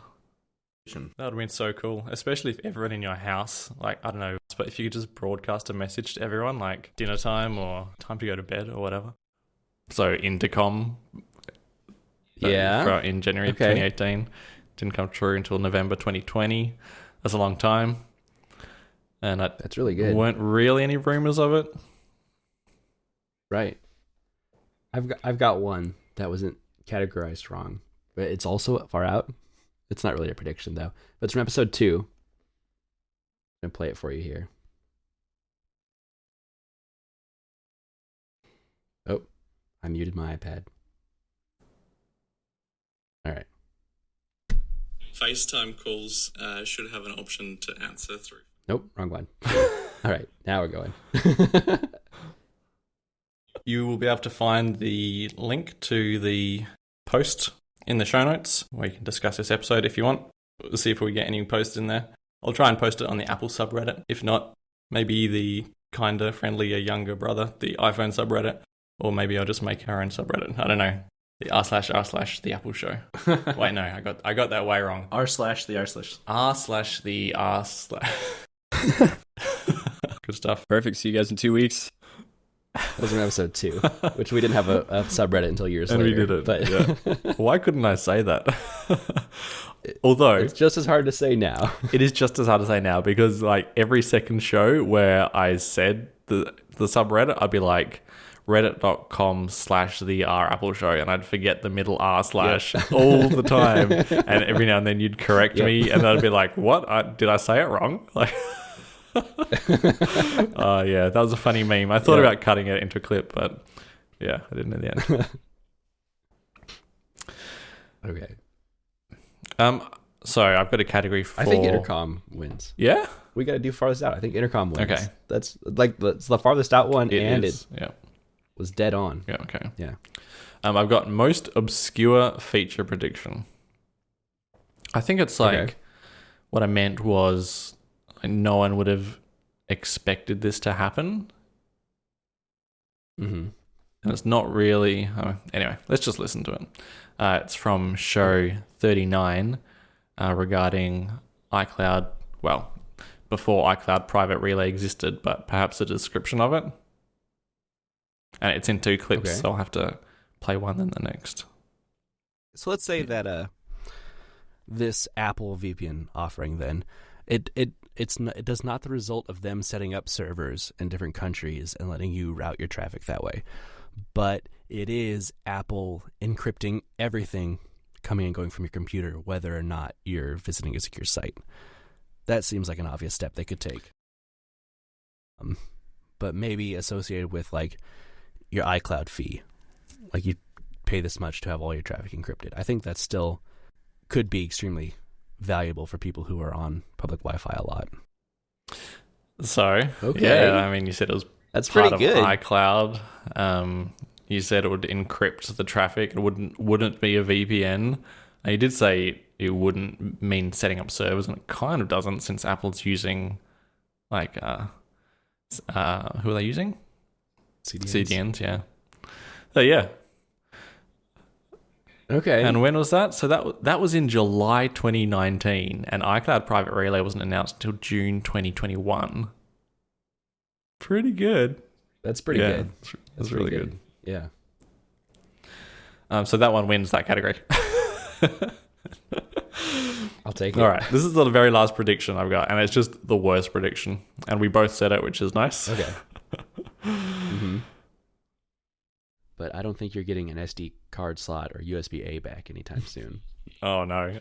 That would have been so cool, especially if everyone in your house, like, I don't know, but if you could just broadcast a message to everyone, like dinner time or time to go to bed or whatever. So intercom, Yeah. in January 2018, didn't come true until November 2020. That's a long time, and That's really good. weren't really any rumors of it. Right. I've got one that wasn't categorized wrong, but it's also far out. It's not really a prediction though. But it's from episode 2. I'm gonna play it for you here. Oh, I muted my iPad. All right. FaceTime calls should have an option to answer through. Nope, wrong one. All right, now we're going. You will be able to find the link to the post in the show notes where you can discuss this episode if you want. We'll see if we get any posts in there. I'll try and post it on the Apple subreddit. If not, maybe the kinder, friendlier, younger brother, the iPhone subreddit. Or maybe I'll just make our own subreddit. I don't know. The r/the Apple Show. Wait, no, I got that way wrong. r/the r/. Good stuff. Perfect. See you guys in 2 weeks. That was in episode 2, which we didn't have a subreddit until years And later. we did it. But Yeah. Why couldn't I say that? Although it's just as hard to say now. it is just as hard to say now because like every second show where I said the subreddit, I'd be like reddit.com/the r Apple Show, and I'd forget the middle r/ all the time. And every now and then you'd correct me, and I'd be like, "What? Did I say it wrong?" Like, oh yeah, that was a funny meme. I thought about cutting it into a clip, but yeah, I didn't in the end. Okay. So I've got a category for. I think Intercom wins. Yeah. We got to do farthest out. I think Intercom wins. Okay. That's the farthest out one, and is. it was dead on. Yeah. Okay. Yeah. I've got most obscure feature prediction. I think it's like what I meant was no one would have expected this to happen. Mm-hmm. And it's not really. Anyway, let's just listen to it. It's from show 39 regarding iCloud. Well, before iCloud Private Relay existed, but perhaps a description of it. And it's in 2 clips, so I'll have to play one and the next. So let's say that this Apple VPN offering, then it does not the result of them setting up servers in different countries and letting you route your traffic that way, but it is Apple encrypting everything coming and going from your computer, whether or not you're visiting a secure site. That seems like an obvious step they could take, but maybe associated with like your iCloud fee, like you pay this much to have all your traffic encrypted. I think that still could be extremely valuable for people who are on public Wi-Fi a lot. So, Okay. yeah, I mean, you said it was That's part pretty of good. iCloud. You said it would encrypt the traffic. It wouldn't be a VPN. And you did say it wouldn't mean setting up servers, and it kind of doesn't, since Apple's using like who are they using? CDNs, yeah. So yeah. Okay. And when was that? So that was in July 2019, and iCloud Private Relay wasn't announced until June 2021. Pretty good. That's pretty Yeah, good. That's pretty really good. Yeah. So that one wins that category. I'll take it. All right. This is the very last prediction I've got, and it's just the worst prediction. And we both said it, which is nice. Okay. Mm-hmm. But I don't think you're getting an SD card slot or USB-A back anytime soon. Oh, no.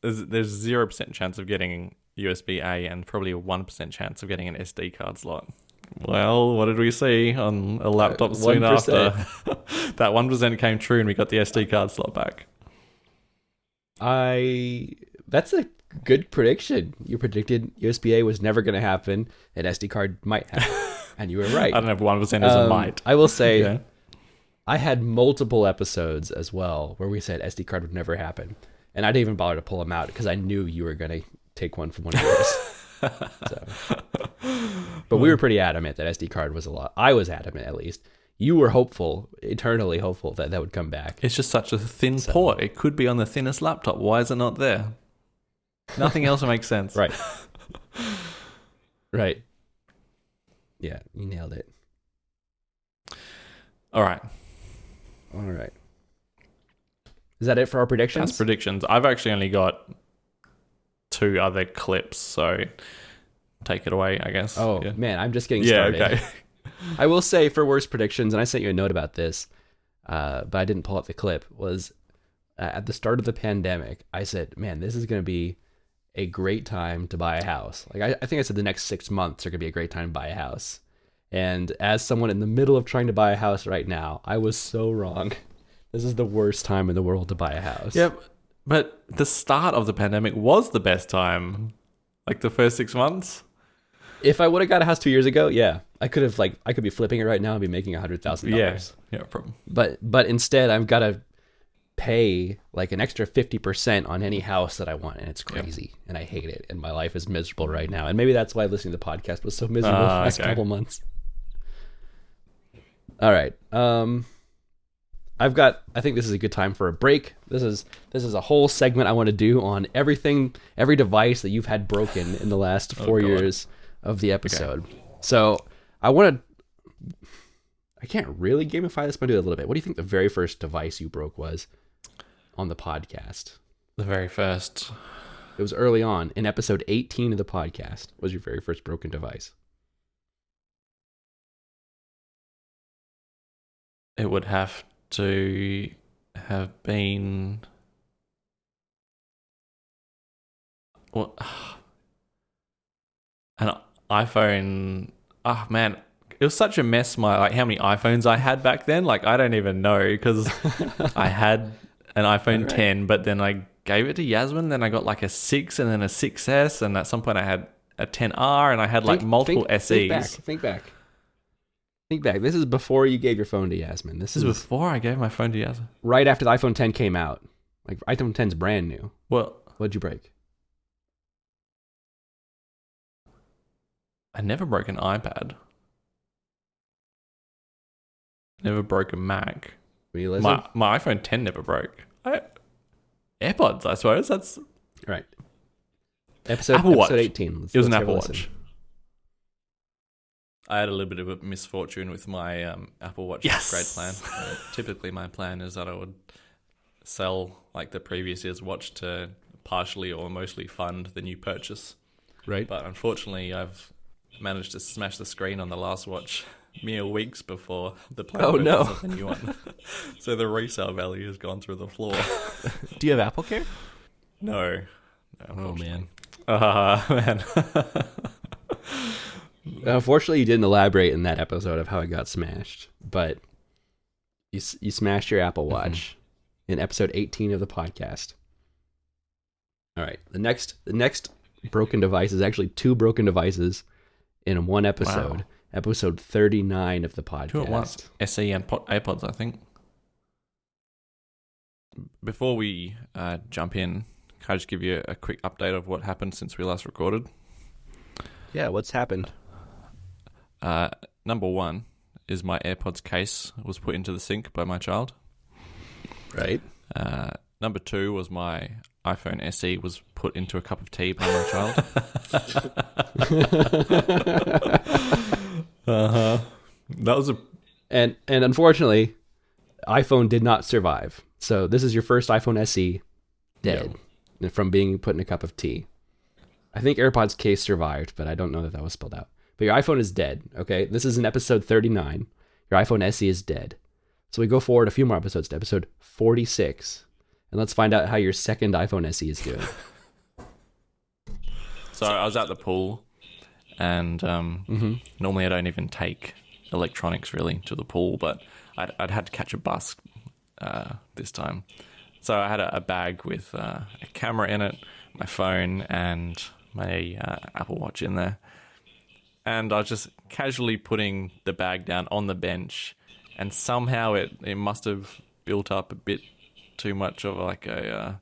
There's 0% chance of getting USB-A and probably a 1% chance of getting an SD card slot. Well, what did we see on a laptop soon 1%. after? That 1% came true and we got the SD card slot back. That's a good prediction. You predicted USB-A was never going to happen, and SD card might happen. And you were right. I don't know if 1% is a might. I will say, Yeah. I had multiple episodes as well where we said SD card would never happen. And I didn't even bother to pull them out because I knew you were going to take one from one of yours. But we were pretty adamant that SD card was a lot. I was adamant, at least. You were hopeful, eternally hopeful, that would come back. It's just such a thin port. It could be on the thinnest laptop. Why is it not there? Nothing else makes sense. Right. Right. Yeah, you nailed it. All right. All right. Is that it for our predictions? That's predictions. I've actually only got 2 other clips, so take it away, I guess. Oh, Yeah. man, I'm just getting Yeah, started. okay. I will say for worst predictions, and I sent you a note about this, but I didn't pull up the clip, was at the start of the pandemic, I said, man, this is going to be a great time to buy a house. Like I think I said the next 6 months are going to be a great time to buy a house. And as someone in the middle of trying to buy a house right now, I was so wrong. This is the worst time in the world to buy a house. Yep. But the start of the pandemic was the best time. Like the first 6 months. If I would have got a house 2 years ago, yeah, I could be flipping it right now and be making $100,000. Yeah, problem. But instead, I've got to pay like an extra 50% on any house that I want, and it's crazy, and I hate it, and my life is miserable right now. And maybe that's why listening to the podcast was so miserable the last couple months. All right. I think this is a good time for a break. This is a whole segment I want to do on every device that you've had broken in the last 4 years of the episode. Okay. So I can't really gamify this, but I'll do it a little bit. What do you think the very first device you broke was on the podcast? The very first. It was early on in episode 18 of the podcast. Was your very first broken device? It would have to have been an iPhone. Oh man, it was such a mess. How many iPhones I had back then? Like, I don't even know, because I had an iPhone 10, but then I gave it to Yasmin. Then I got like a 6 and then a 6S, and at some point I had a 10R, and I had multiple SEs. Think back. This is before you gave your phone to Yasmin. This is before I gave my phone to Yasmin. Right after the iPhone 10 came out. Like, iPhone 10's brand new. Well, what'd you break? I never broke an iPad. Never broke a Mac. My iPhone 10 never broke. AirPods, I suppose. That's right. Episode 18. It was an Apple Watch. I had a little bit of a misfortune with my Apple Watch upgrade plan. Typically, my plan is that I would sell like the previous year's watch to partially or mostly fund the new purchase. Right. But unfortunately, I've managed to smash the screen on the last watch mere weeks before the plan of the new one. So the resale value has gone through the floor. Do you have Apple Care? No. Oh, man. Man. Unfortunately, you didn't elaborate in that episode of how it got smashed, but you smashed your Apple Watch in episode 18 of the podcast. All right, the next broken device is actually 2 broken devices in one episode. Wow. Episode 39 of the podcast. 2 at once. SE and AirPods, I think. Before we jump in, can I just give you a quick update of what happened since we last recorded? Yeah, what's happened? Number 1 is my AirPods case was put into the sink by my child. Right. Number 2 was my iPhone SE was put into a cup of tea by my child. That was and unfortunately, iPhone did not survive. So this is your first iPhone SE dead from being put in a cup of tea. I think AirPods case survived, but I don't know that was spelled out. But your iPhone is dead, okay? This is in episode 39. Your iPhone SE is dead. So we go forward a few more episodes to episode 46. And let's find out how your second iPhone SE is doing. So I was at the pool, and normally I don't even take electronics really to the pool, but I'd had to catch a bus this time. So I had a bag with a camera in it, my phone, and my Apple Watch in there. And I was just casually putting the bag down on the bench, and somehow it must have built up a bit too much of like a,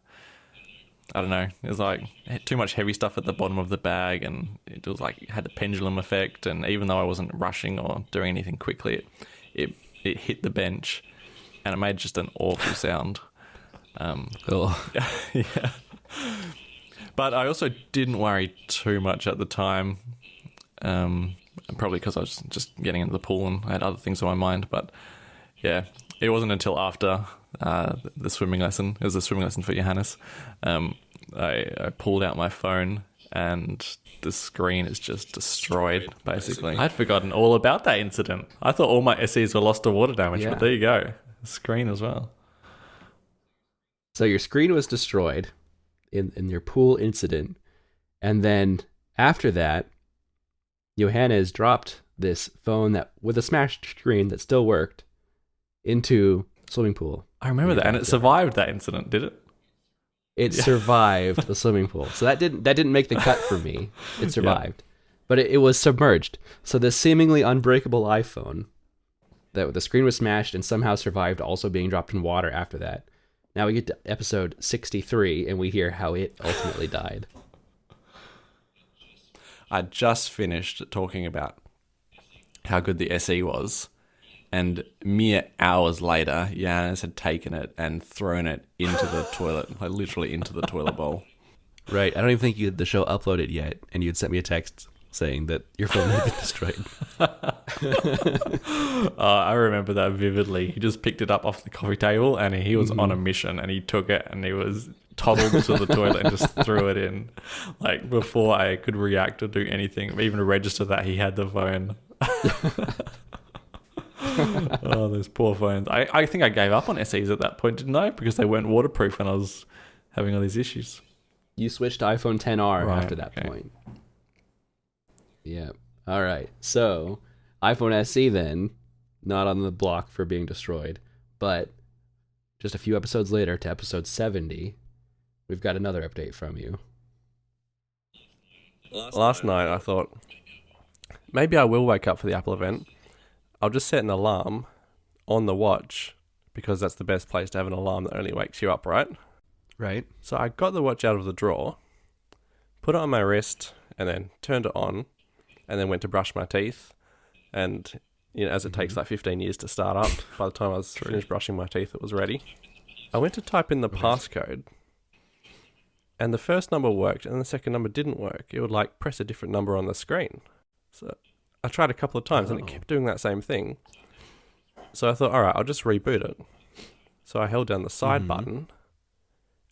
I don't know, it was like too much heavy stuff at the bottom of the bag, and it was like it had a pendulum effect, and even though I wasn't rushing or doing anything quickly, it hit the bench, and it made just an awful sound. Yeah. But I also didn't worry too much at the time, probably because I was just getting into the pool and I had other things on my mind. But yeah, it wasn't until after the swimming lesson, it was a swimming lesson for Johannes, I pulled out my phone and the screen is just destroyed, basically. I'd forgotten all about that incident. I thought all my SEs were lost to water damage, but there you go. The screen as well. So your screen was destroyed in your pool incident, and then after that, Johannes dropped this phone that with a smashed screen that still worked into swimming pool. I remember that, and it survived that incident, did it? It survived the swimming pool. So that didn't make the cut for me. It survived. But it was submerged. So this seemingly unbreakable iPhone, that the screen was smashed and somehow survived also being dropped in water after that, Now we get to episode 63, and we hear how it ultimately died. I just finished talking about how good the SE was, and mere hours later, Yanis had taken it and thrown it into the toilet, like literally into the toilet bowl. Right. I don't even think the show uploaded yet, and you'd sent me a text saying that your phone had been destroyed. I remember that vividly. He just picked it up off the coffee table, and he was on a mission, and he took it, and he was toddled to the toilet and just threw it in. Like, before I could react or do anything, even register that he had the phone. Oh, those poor phones. I think I gave up on SEs at that point, didn't I? Because they weren't waterproof when I was having all these issues. You switched to iPhone XR Right, after that okay. point. Yeah. All right. So, iPhone SE then, not on the block for being destroyed, but just a few episodes later to episode 70, we've got another update from you. Last night I thought, maybe I will wake up for the Apple event. I'll just set an alarm on the watch, because that's the best place to have an alarm that only wakes you up, right? Right. So I got the watch out of the drawer, put it on my wrist, and then turned it on, and then went to brush my teeth. And, you know, as it takes like 15 years to start up, by the time I was finished brushing my teeth, it was ready. I went to type in the passcode, and the first number worked, and the second number didn't work. It would like press a different number on the screen. So I tried a couple of times, and it kept doing that same thing. So I thought, all right, I'll just reboot it. So I held down the side button,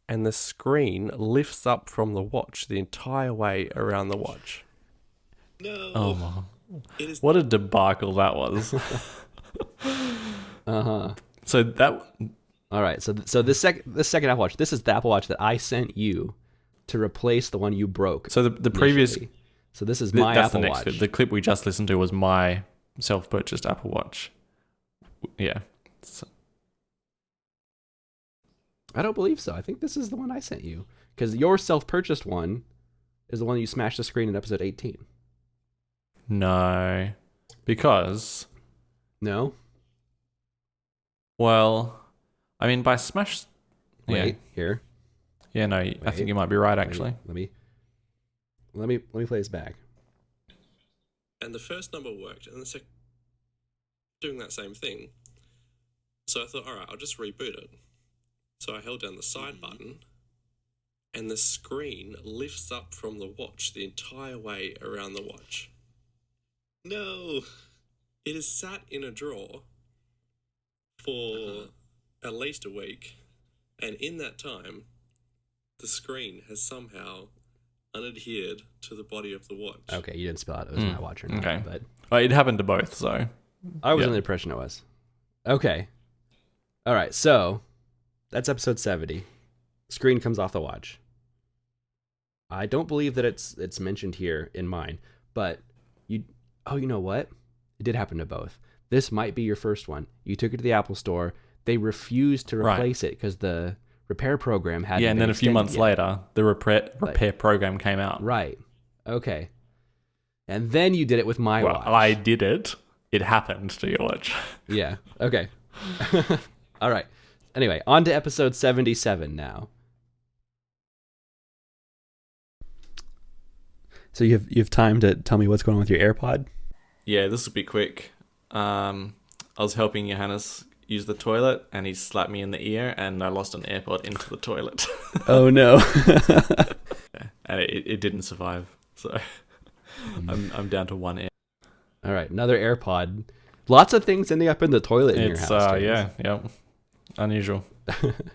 and the screen lifts up from the watch the entire way around the watch. No. Oh, my. What a debacle that was. Uh-huh. So that... All right. So the second Apple Watch, this is the Apple Watch that I sent you to replace the one you broke. So the previous... initially. So this is my that's Apple the next Watch. clip. The clip we just listened to was my self-purchased Apple Watch. Yeah. So, I don't believe so. I think this is the one I sent you. Because your self-purchased one is the one you smashed the screen in episode 18. no. Because... No? Well... I mean, by smash... Wait, here. Yeah, no, I think you might be right, actually. Let me play this back. And the first number worked, and the second doing that same thing. So I thought, all right, I'll just reboot it. So I held down the side button, and the screen lifts up from the watch the entire way around the watch. No! It is sat in a drawer for at least a week, and in that time, the screen has somehow unadhered to the body of the watch. Okay, you didn't spell out it was my watch or not. Okay. But Well, it happened to both, so... I was Yeah. under the impression it was. Okay. All right, so that's episode 70. Screen comes off the watch. I don't believe that it's mentioned here in mine, but you know what? It did happen to both. This might be your first one. You took it to the Apple Store. They refused to Right. replace it because the repair program hadn't Yeah, and been then a few extended months yet. later, the repair program came out. Right. Okay. And then you did it with my Well, watch. I did it. It happened to your watch. Yeah. Okay. All right. Anyway, on to episode 77 now. So you have time to tell me what's going on with your AirPod? Yeah, this will be quick. I was helping Johannes use the toilet, and he slapped me in the ear, and I lost an AirPod into the toilet. Oh no. And it didn't survive. So I'm down to one air. All right, another AirPod. Lots of things ending up in the toilet in your It's house. James. yeah. Unusual.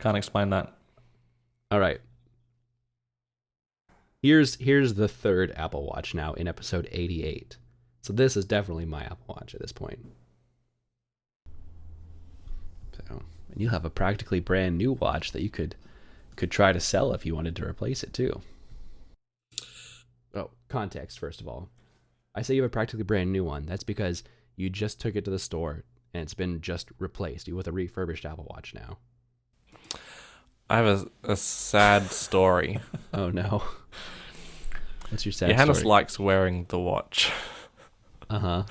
Can't explain that. All right. Here's the third Apple Watch now in episode 88. So this is definitely my Apple Watch at this point. So, and you have a practically brand new watch that you could try to sell if you wanted to replace it too. Oh, context first of all. I say you have a practically brand new one. That's because you just took it to the store and it's been just replaced with a refurbished Apple Watch now. I have a sad story. Oh no. What's your sad Johannes story? likes wearing the watch, Uh-huh.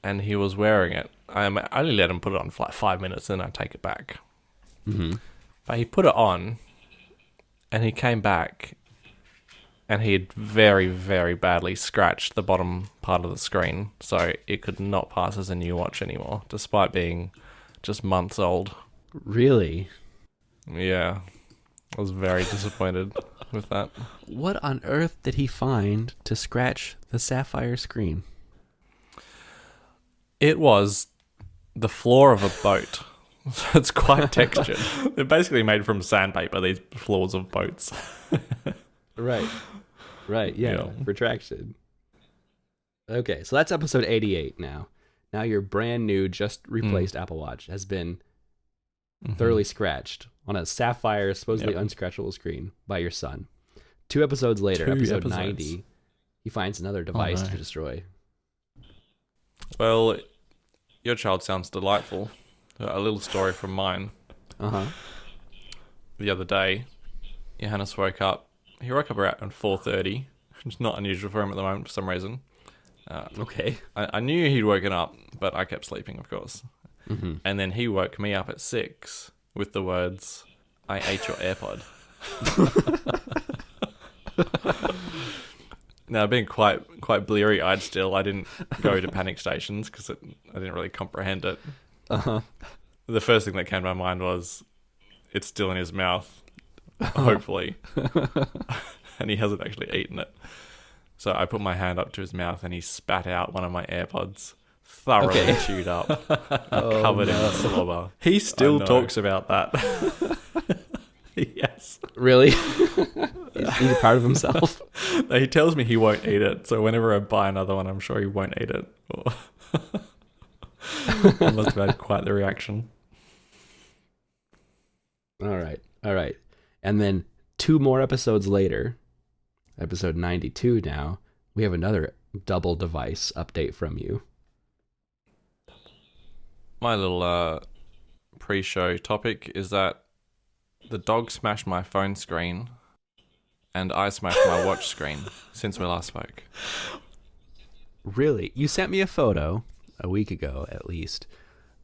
and he was wearing it. I only let him put it on for like 5 minutes, then I take it back. Mm-hmm. But he put it on, and he came back, and he had very, very badly scratched the bottom part of the screen, so it could not pass as a new watch anymore, despite being just months old. Really? Yeah, I was very disappointed with that. What on earth did he find to scratch the sapphire screen? It was the floor of a boat. So it's quite textured. They're basically made from sandpaper, these floors of boats. Right. Right, yeah. Retraction. Okay, so that's episode 88 now. Now your brand new, just replaced Apple Watch has been thoroughly scratched on a sapphire, supposedly unscratchable screen by your son. 2 episodes later, episode 90, he finds another device to destroy. Well, your child sounds delightful. A little story from mine. Uh-huh. The other day, Johannes woke up. He woke up around 4:30, which is not unusual for him at the moment for some reason. Okay. I knew he'd woken up, but I kept sleeping, of course. Mm-hmm. And then he woke me up at 6 with the words, "I ate your AirPod." Now, being quite bleary-eyed still, I didn't go to panic stations because I didn't really comprehend it. Uh-huh. The first thing that came to my mind was, it's still in his mouth, hopefully. And he hasn't actually eaten it. So I put my hand up to his mouth and he spat out one of my AirPods, thoroughly chewed up, covered in slobber. He still talks about that. Yes. Really? He's proud of himself. He tells me he won't eat it, so whenever I buy another one, I'm sure he won't eat it. I must have had quite the reaction. All right. And then 2 more episodes later, episode 92 now, we have another double device update from you. My little pre-show topic is that the dog smashed my phone screen and I smashed my watch screen since we last spoke. Really? You sent me a photo a week ago, at least,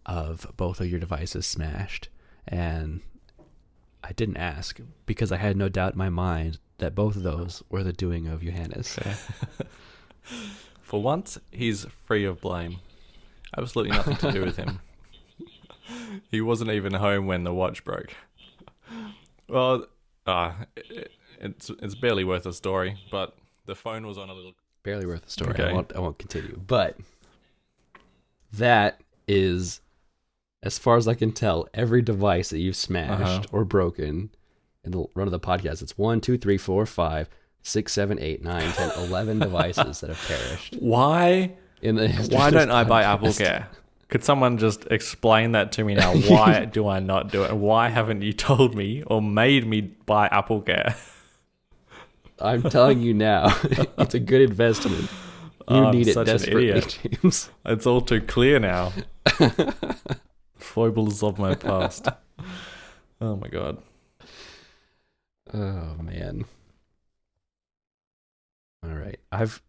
of both of your devices smashed, and I didn't ask because I had no doubt in my mind that both of those were the doing of Johannes. For once, he's free of blame. Absolutely nothing to do with him. He wasn't even home when the watch broke. Well, it's barely worth a story, but the phone was on a little... Barely worth the story. Okay. I won't continue. But that is, as far as I can tell, every device that you've smashed or broken in the run of the podcast. It's 1, 2, 3, 4, 5, 6, 7, 8, 9, 10, 11 devices that have perished. Why don't I buy AppleCare? Could someone just explain that to me now? Why do I not do it? Why haven't you told me or made me buy AppleCare? I'm telling you now, it's a good investment. You need it such an desperately, idiot. James. It's all too clear now. Foibles of my past. Oh my god. Oh man. All right. I've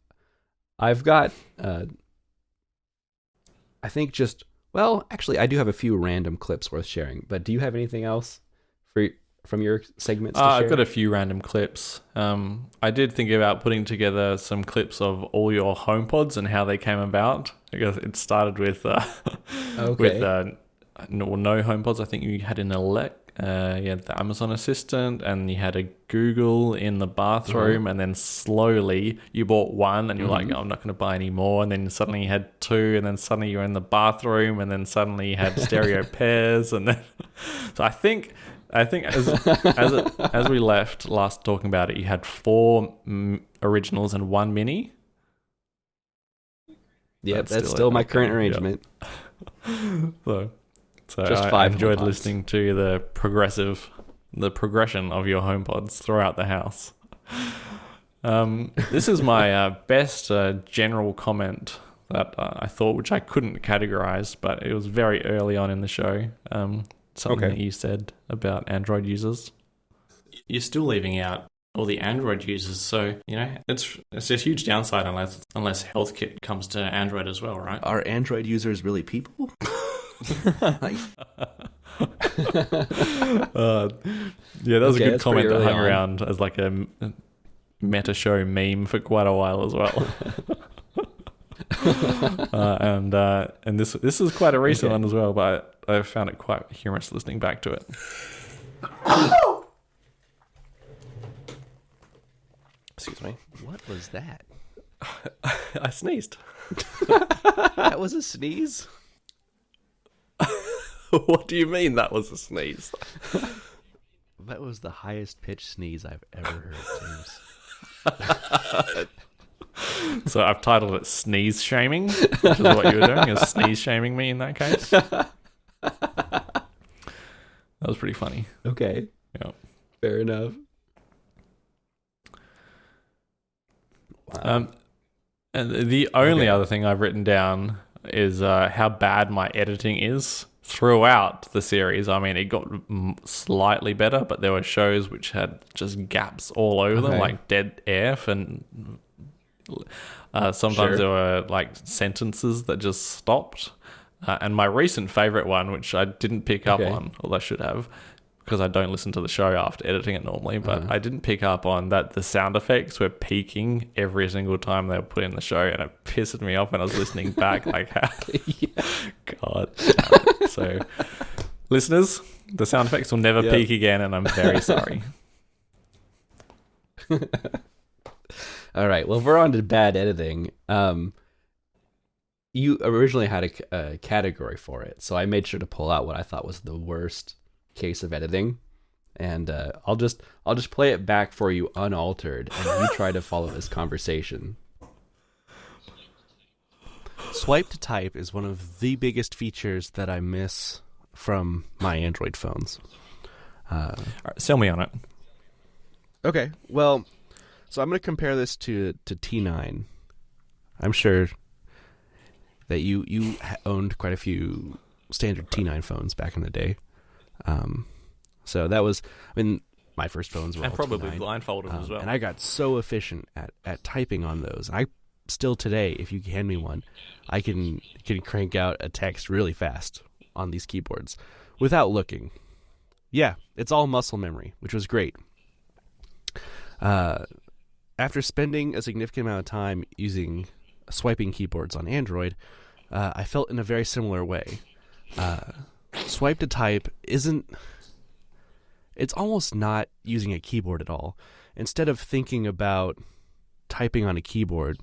got I think actually I do have a few random clips worth sharing, but do you have anything else from your segments to share? I've got a few random clips. I did think about putting together some clips of all your HomePods and how they came about. I guess it started with no HomePods. I think you had an you had the Amazon Assistant, and you had a Google in the bathroom, and then slowly you bought one, and you're like, oh, I'm not going to buy any more, and then suddenly you had 2, and then suddenly you're in the bathroom, and then suddenly you had stereo pairs, and then so I think as we left last talking about it, you had 4 originals and 1 mini. Yeah, that's still my current arrangement. So just I 5 enjoyed HomePods. listening to the progression of your HomePods throughout the house. This is my best general comment that I thought, which I couldn't categorize, but it was very early on in the show. Something that you said about Android users. You're still leaving out all the Android users, so it's a huge downside unless HealthKit comes to Android as well, right? Are Android users really people? Yeah, that was Okay, a good that's comment pretty that early hung on. around as like a meta show meme for quite a while as well. And this is quite a recent Okay. one as well, but I found it quite humorous listening back to it. Excuse me. What was that? I sneezed. That was a sneeze? What do you mean that was a sneeze? That was the highest pitched sneeze I've ever heard, James. So I've titled it Sneeze Shaming, which is what you were doing, is sneeze shaming me in that case. That was pretty funny. Okay. Yeah. Fair enough. Wow. And the only other thing I've written down is how bad my editing is throughout the series. I mean, it got slightly better, but there were shows which had just gaps all over them, Okay. like dead air, and sometimes Sure. there were like sentences that just stopped. And my recent favorite one, which I didn't pick up Okay. on, although I should have, because I don't listen to the show after editing it normally, but I didn't pick up on that the sound effects were peaking every single time they were put in the show, and it pissed me off when I was listening back. Like, how? God. Damn it. So, listeners, the sound effects will never Yep. peak again, and I'm very sorry. All right. Well, if we're on to bad editing, you originally had a category for it, so I made sure to pull out what I thought was the worst case of editing, and I'll just play it back for you unaltered, and you try to follow this conversation. Swipe to type is one of the biggest features that I miss from my Android phones. All right, sell me on it. Okay, well, so I'm going to compare this to T9. I'm sure that you owned quite a few standard T9 phones back in the day. So that was, I mean, my first phones were And all probably T9. blindfolded as well. And I got so efficient at typing on those. And I still today, if you hand me one, I can crank out a text really fast on these keyboards without looking. Yeah, it's all muscle memory, which was great. After spending a significant amount of time using swiping keyboards on Android, I felt in a very similar way. Swipe to type it's almost not using a keyboard at all. Instead of thinking about typing on a keyboard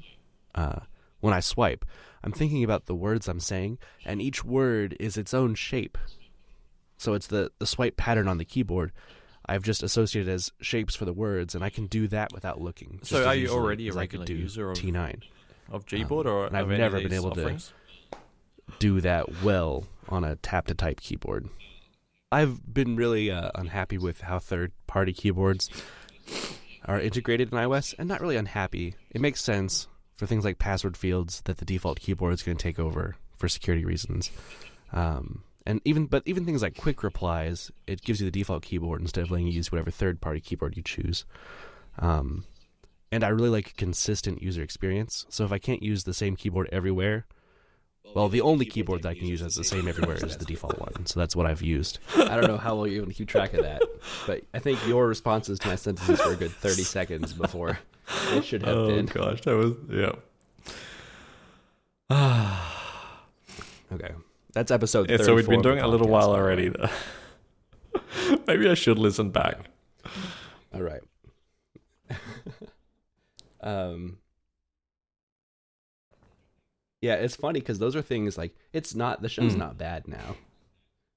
when I swipe, I'm thinking about the words I'm saying, and each word is its own shape. So it's the swipe pattern on the keyboard I've just associated as shapes for the words, and I can do that without looking. So just are as you easily already a as I could regular do user of T9? Of Gboard or and I've of any never of been these able to offerings? do that well on a tap-to-type keyboard. I've been really unhappy with how third-party keyboards are integrated in iOS, and not really unhappy. It makes sense for things like password fields that the default keyboard is going to take over for security reasons. And even things like quick replies, it gives you the default keyboard instead of letting you use whatever third-party keyboard you choose. And I really like a consistent user experience. So if I can't use the same keyboard everywhere, well, the only keyboard that I can use that's the same everywhere is the default one. So that's what I've used. I don't know how well you're going to keep track of that, but I think your responses to my sentences were a good 30 seconds before it should have been. Gosh, that was Okay. That's episode Yeah, 34 so we've been of the doing it a little podcast, while by the already. way. Though. Maybe I should listen back. All right. Yeah, it's funny because those are things like the show's not bad now.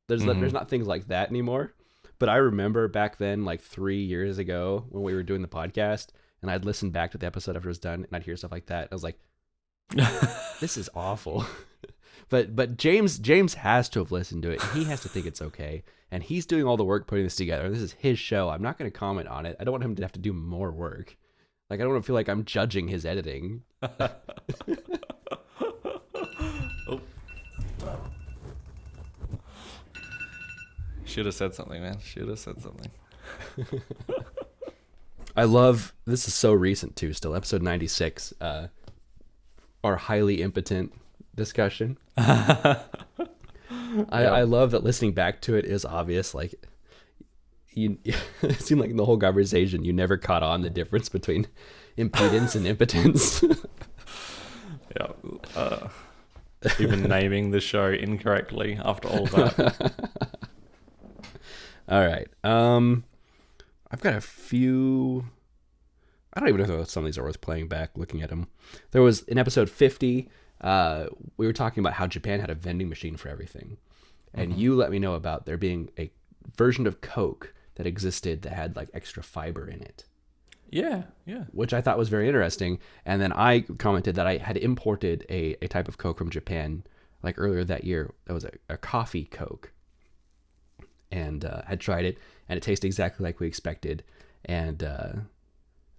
There's not things like that anymore. But I remember back then, like 3 years ago, when we were doing the podcast, and I'd listen back to the episode after it was done, and I'd hear stuff like that. I was like, "This is awful." But James has to have listened to it. And he has to think it's okay, and he's doing all the work putting this together. This is his show. I'm not going to comment on it. I don't want him to have to do more work. Like, I don't want to feel like I'm judging his editing. Should have said something, man. Should have said something. I love, this is so recent too, still episode 96, our highly impotent discussion. I love that listening back to it is obvious. Like, you, it seemed like in the whole conversation, you never caught on the difference between impedance and impotence. Yeah. Even naming the show incorrectly after all that. All right. I've got a few. I don't even know if some of these are worth playing back, looking at them. There was in episode 50, we were talking about how Japan had a vending machine for everything. And you let me know about there being a version of Coke that existed that had like extra fiber in it. Yeah. Which I thought was very interesting. And then I commented that I had imported a type of Coke from Japan like earlier that year. That was a coffee Coke. And had tried it, and it tasted exactly like we expected. And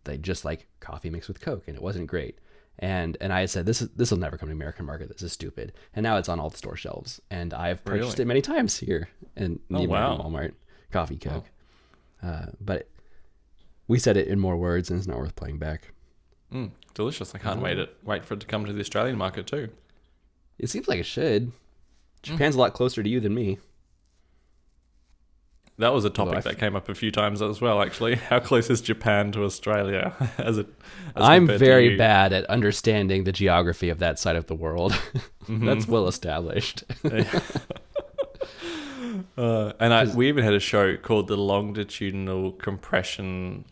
they just like coffee mixed with Coke, and it wasn't great. And I had said, this will never come to the American market. This is stupid. And now it's on all the store shelves, and I've purchased it many times here in Walmart. Coffee Coke. But we said it in more words, and it's not worth playing back. Delicious. I can't wait for it to come to the Australian market too. It seems like it should. Japan's a lot closer to you than me. That was a topic that came up a few times as well, actually. How close is Japan to Australia? I'm very bad at understanding the geography of that side of the world. That's well established. We even had a show called the Longitudinal Compression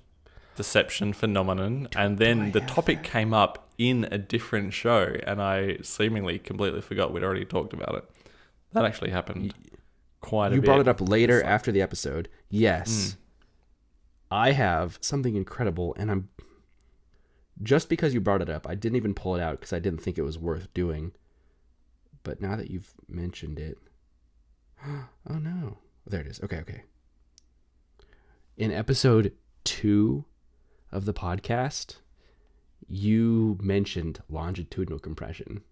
Deception Phenomenon, and then the topic came up in a different show, and I seemingly completely forgot we'd already talked about it. That actually happened. You brought it up later after the episode. Yes. I have something incredible, and I'm just because you brought it up, I didn't even pull it out because I didn't think it was worth doing. But now that you've mentioned it, oh no, there it is. Okay. In episode 2 of the podcast, you mentioned longitudinal compression.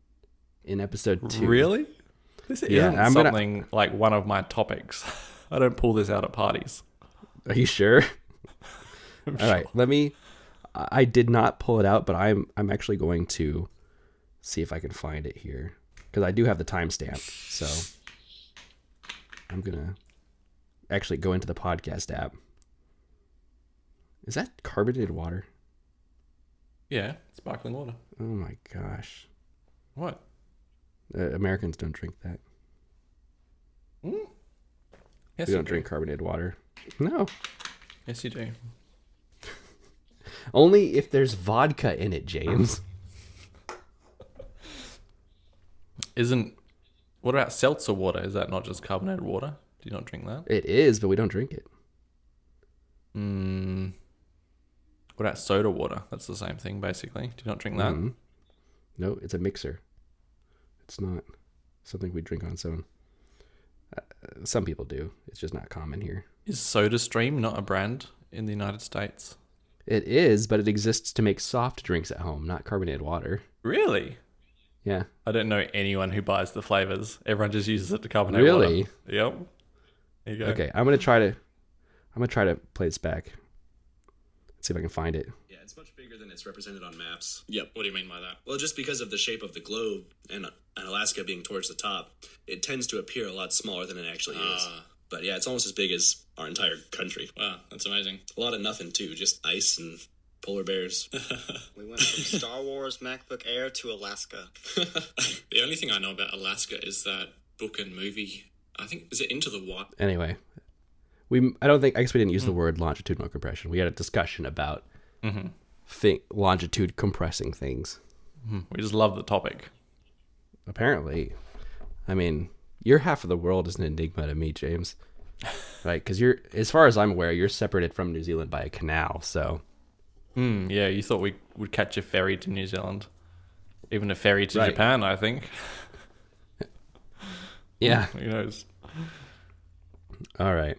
In episode 2, really? This isn't something like one of my topics. I don't pull this out at parties. Are you sure? All right, I did not pull it out, but I'm actually going to see if I can find it here because I do have the timestamp. So I'm gonna actually go into the podcast app. Is that carbonated water? Yeah, sparkling water. Oh my gosh. What? Americans don't drink that. Yes, we don't drink carbonated water. No. Yes, you do. Only if there's vodka in it, James. What about seltzer water? Is that not just carbonated water? Do you not drink that? It is, but we don't drink it. What about soda water? That's the same thing, basically. Do you not drink that? No, it's a mixer. It's not something we drink on its own. Some people do. It's just not common here. Is SodaStream not a brand in the United States? It is, but it exists to make soft drinks at home, not carbonated water. Really? Yeah. I don't know anyone who buys the flavors. Everyone just uses it to carbonate water. Really? Yep. There you go. Okay, I'm gonna try to play this back. Let's see if I can find it. Yeah, it's much bigger than it's represented on maps. Yep. What do you mean by that? Well, just because of the shape of the globe and Alaska being towards the top, it tends to appear a lot smaller than it actually is. But yeah, it's almost as big as our entire country. Wow, that's amazing. A lot of nothing, too. Just ice and polar bears. We went from Star Wars MacBook Air to Alaska. The only thing I know about Alaska is that book and movie. I think, is it Into the Wild? Anyway, I guess we didn't use the word longitudinal compression. We had a discussion about longitude compressing things. We just love the topic. Apparently. I mean, your half of the world is an enigma to me, James. Right? Because as far as I'm aware, you're separated from New Zealand by a canal, so... Yeah, you thought we would catch a ferry to New Zealand. Even a ferry to Japan, I think. Yeah. Who knows? All right.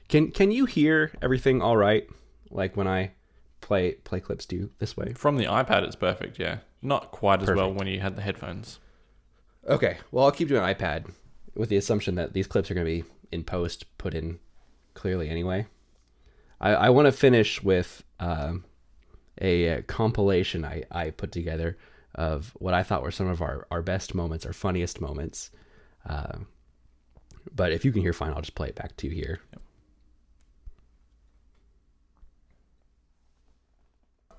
Can you hear everything all right? Like when I play clips to you this way? From the iPad, it's perfect, yeah. Not quite as well when you had the headphones. Okay, well, I'll keep doing iPad with the assumption that these clips are going to be in post, put in clearly anyway. I want to finish with a compilation I put together of what I thought were some of our best moments, our funniest moments But if you can hear fine, I'll just play it back to you here.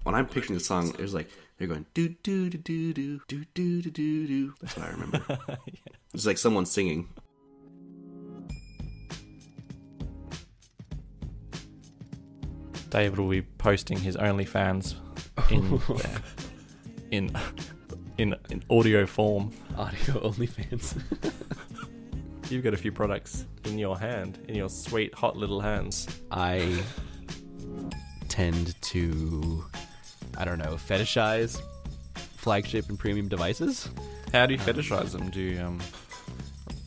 When I'm picturing the song, there's like they're going do do do do do do do do do do. That's what I remember. It's like someone singing. David will be posting his OnlyFans in audio form. Audio OnlyFans. You've got a few products in your hand, in your sweet hot little hands. I tend to, I don't know, fetishize flagship and premium devices. How do you fetishize them? Do you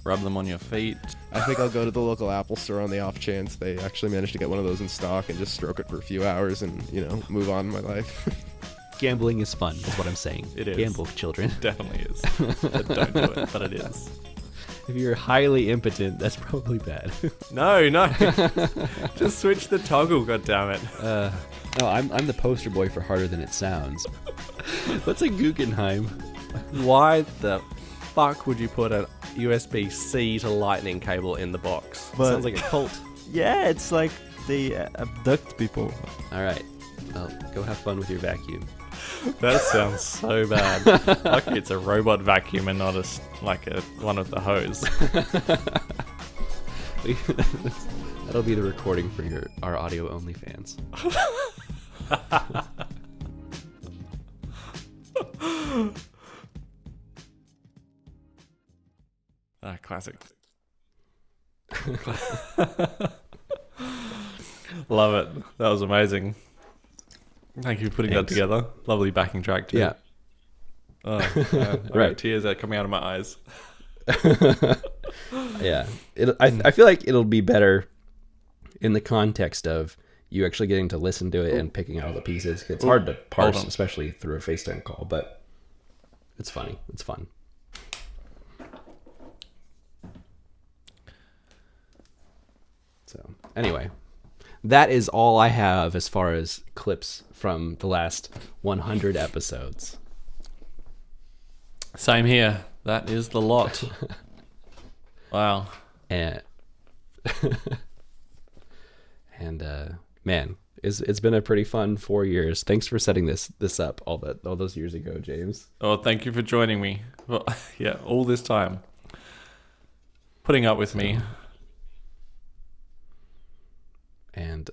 rub them on your feet? I think I'll go to the local Apple store on the off chance they actually manage to get one of those in stock and just stroke it for a few hours and, you know, move on in my life. Gambling is fun, is what I'm saying. It is. Gamble, children. Definitely is. But don't do it, but it is. If you're highly impotent, that's probably bad. No. Just switch the toggle, goddammit. No, I'm the poster boy for harder than it sounds. What's a Guggenheim? Why the fuck would you put a USB-C to lightning cable in the box? But- Sounds like a cult. Yeah, it's like they abduct people. All right. Well, go have fun with your vacuum. That sounds so bad. Lucky it's a robot vacuum and not one with the hose. That'll be the recording for our audio only fans. Classic. Love it. That was amazing. Thank you for putting that together. Lovely backing track too. Yeah. Oh, Right. Tears are coming out of my eyes. Yeah. I feel like it'll be better in the context of you actually getting to listen to it and picking out all the pieces. It's hard to parse, especially through a FaceTime call, but it's funny. It's fun. So, anyway, that is all I have as far as clips from the last 100 episodes. Same here. That is the lot. Wow. And man, it's been a pretty fun 4 years. Thanks for setting this up all those years ago, James. Oh, thank you for joining me. Well, yeah, all this time. Putting up with me. And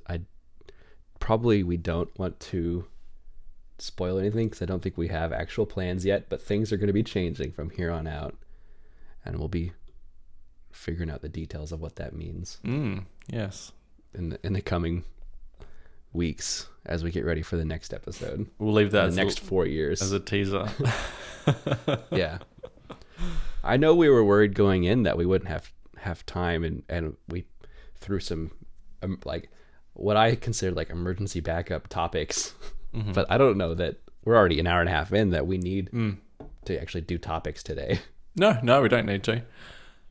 we don't want to spoil anything because I don't think we have actual plans yet, but things are going to be changing from here on out, and we'll be figuring out the details of what that means. Yes. In the coming weeks as we get ready for the next episode. We'll leave that in the next 4 years as a teaser. Yeah. I know we were worried going in that we wouldn't have time, and we threw some like what I consider like emergency backup topics. Mm-hmm. But I don't know that we're already an hour and a half in that we need to actually do topics today. No, we don't need to.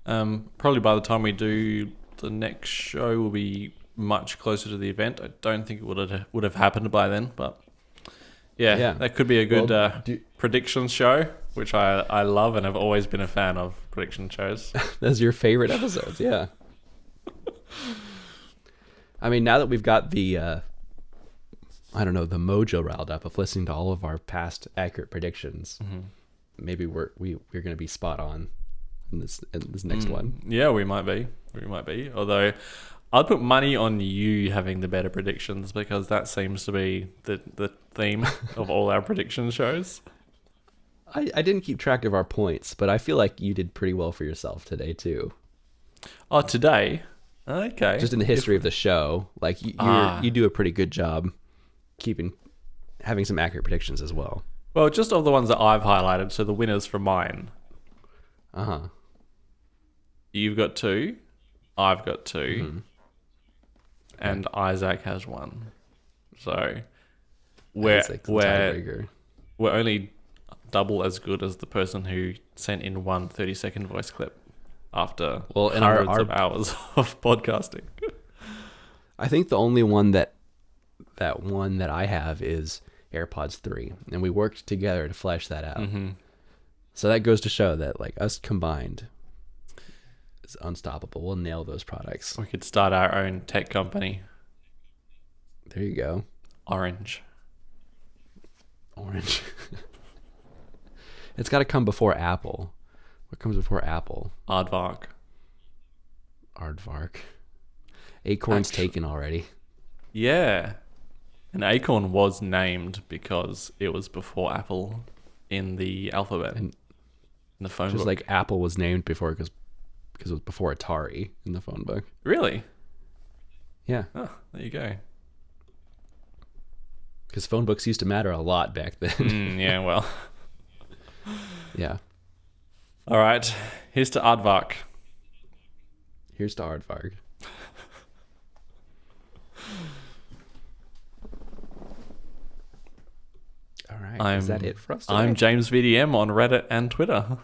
Probably by the time we do the next show, we'll be much closer to the event. I don't think it would have happened by then, but yeah. That could be a good prediction show, which I love and have always been a fan of prediction shows. Those are your favorite episodes, yeah. I mean, now that we've got the the mojo riled up of listening to all of our past accurate predictions, maybe we're going to be spot on in this next one. Yeah, we might be. Although I'd put money on you having the better predictions because that seems to be the theme of all our prediction shows. I didn't keep track of our points, but I feel like you did pretty well for yourself today too. Oh, today? Okay. Just in the history of the show, like you do a pretty good job having some accurate predictions as well. Well, just of the ones that I've highlighted, so the winners from mine. You've got 2, I've got 2, and Isaac has 1. So we're only double as good as the person who sent in one 30-second voice clip after hundreds of hours of podcasting. I think the only one that I have is AirPods 3, and we worked together to flesh that out. So that goes to show that like us combined, is unstoppable. We'll nail those products. We could start our own tech company. There you go. Orange. It's got to come before Apple. What comes before Apple? Aardvark. Acorn's taken already. Yeah. And Acorn was named because it was before Apple in the alphabet. And in the phone just book. like Apple was named before because it was before Atari in the phone book. Really? Yeah. Oh, there you go. Because phone books used to matter a lot back then. Yeah, well. Yeah. All right. Here's to Aardvark. Here's to Aardvark. All right. Is that it for us today? I'm James VDM on Reddit and Twitter.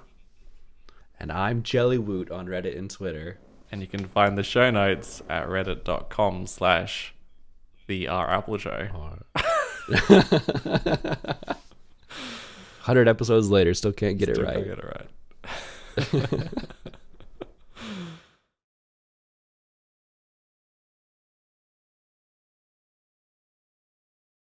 And I'm Jellywoot on Reddit and Twitter. And you can find the show notes at reddit.com/TheRAppleShow. 100 episodes later, still can't get it Still right. can't get it right.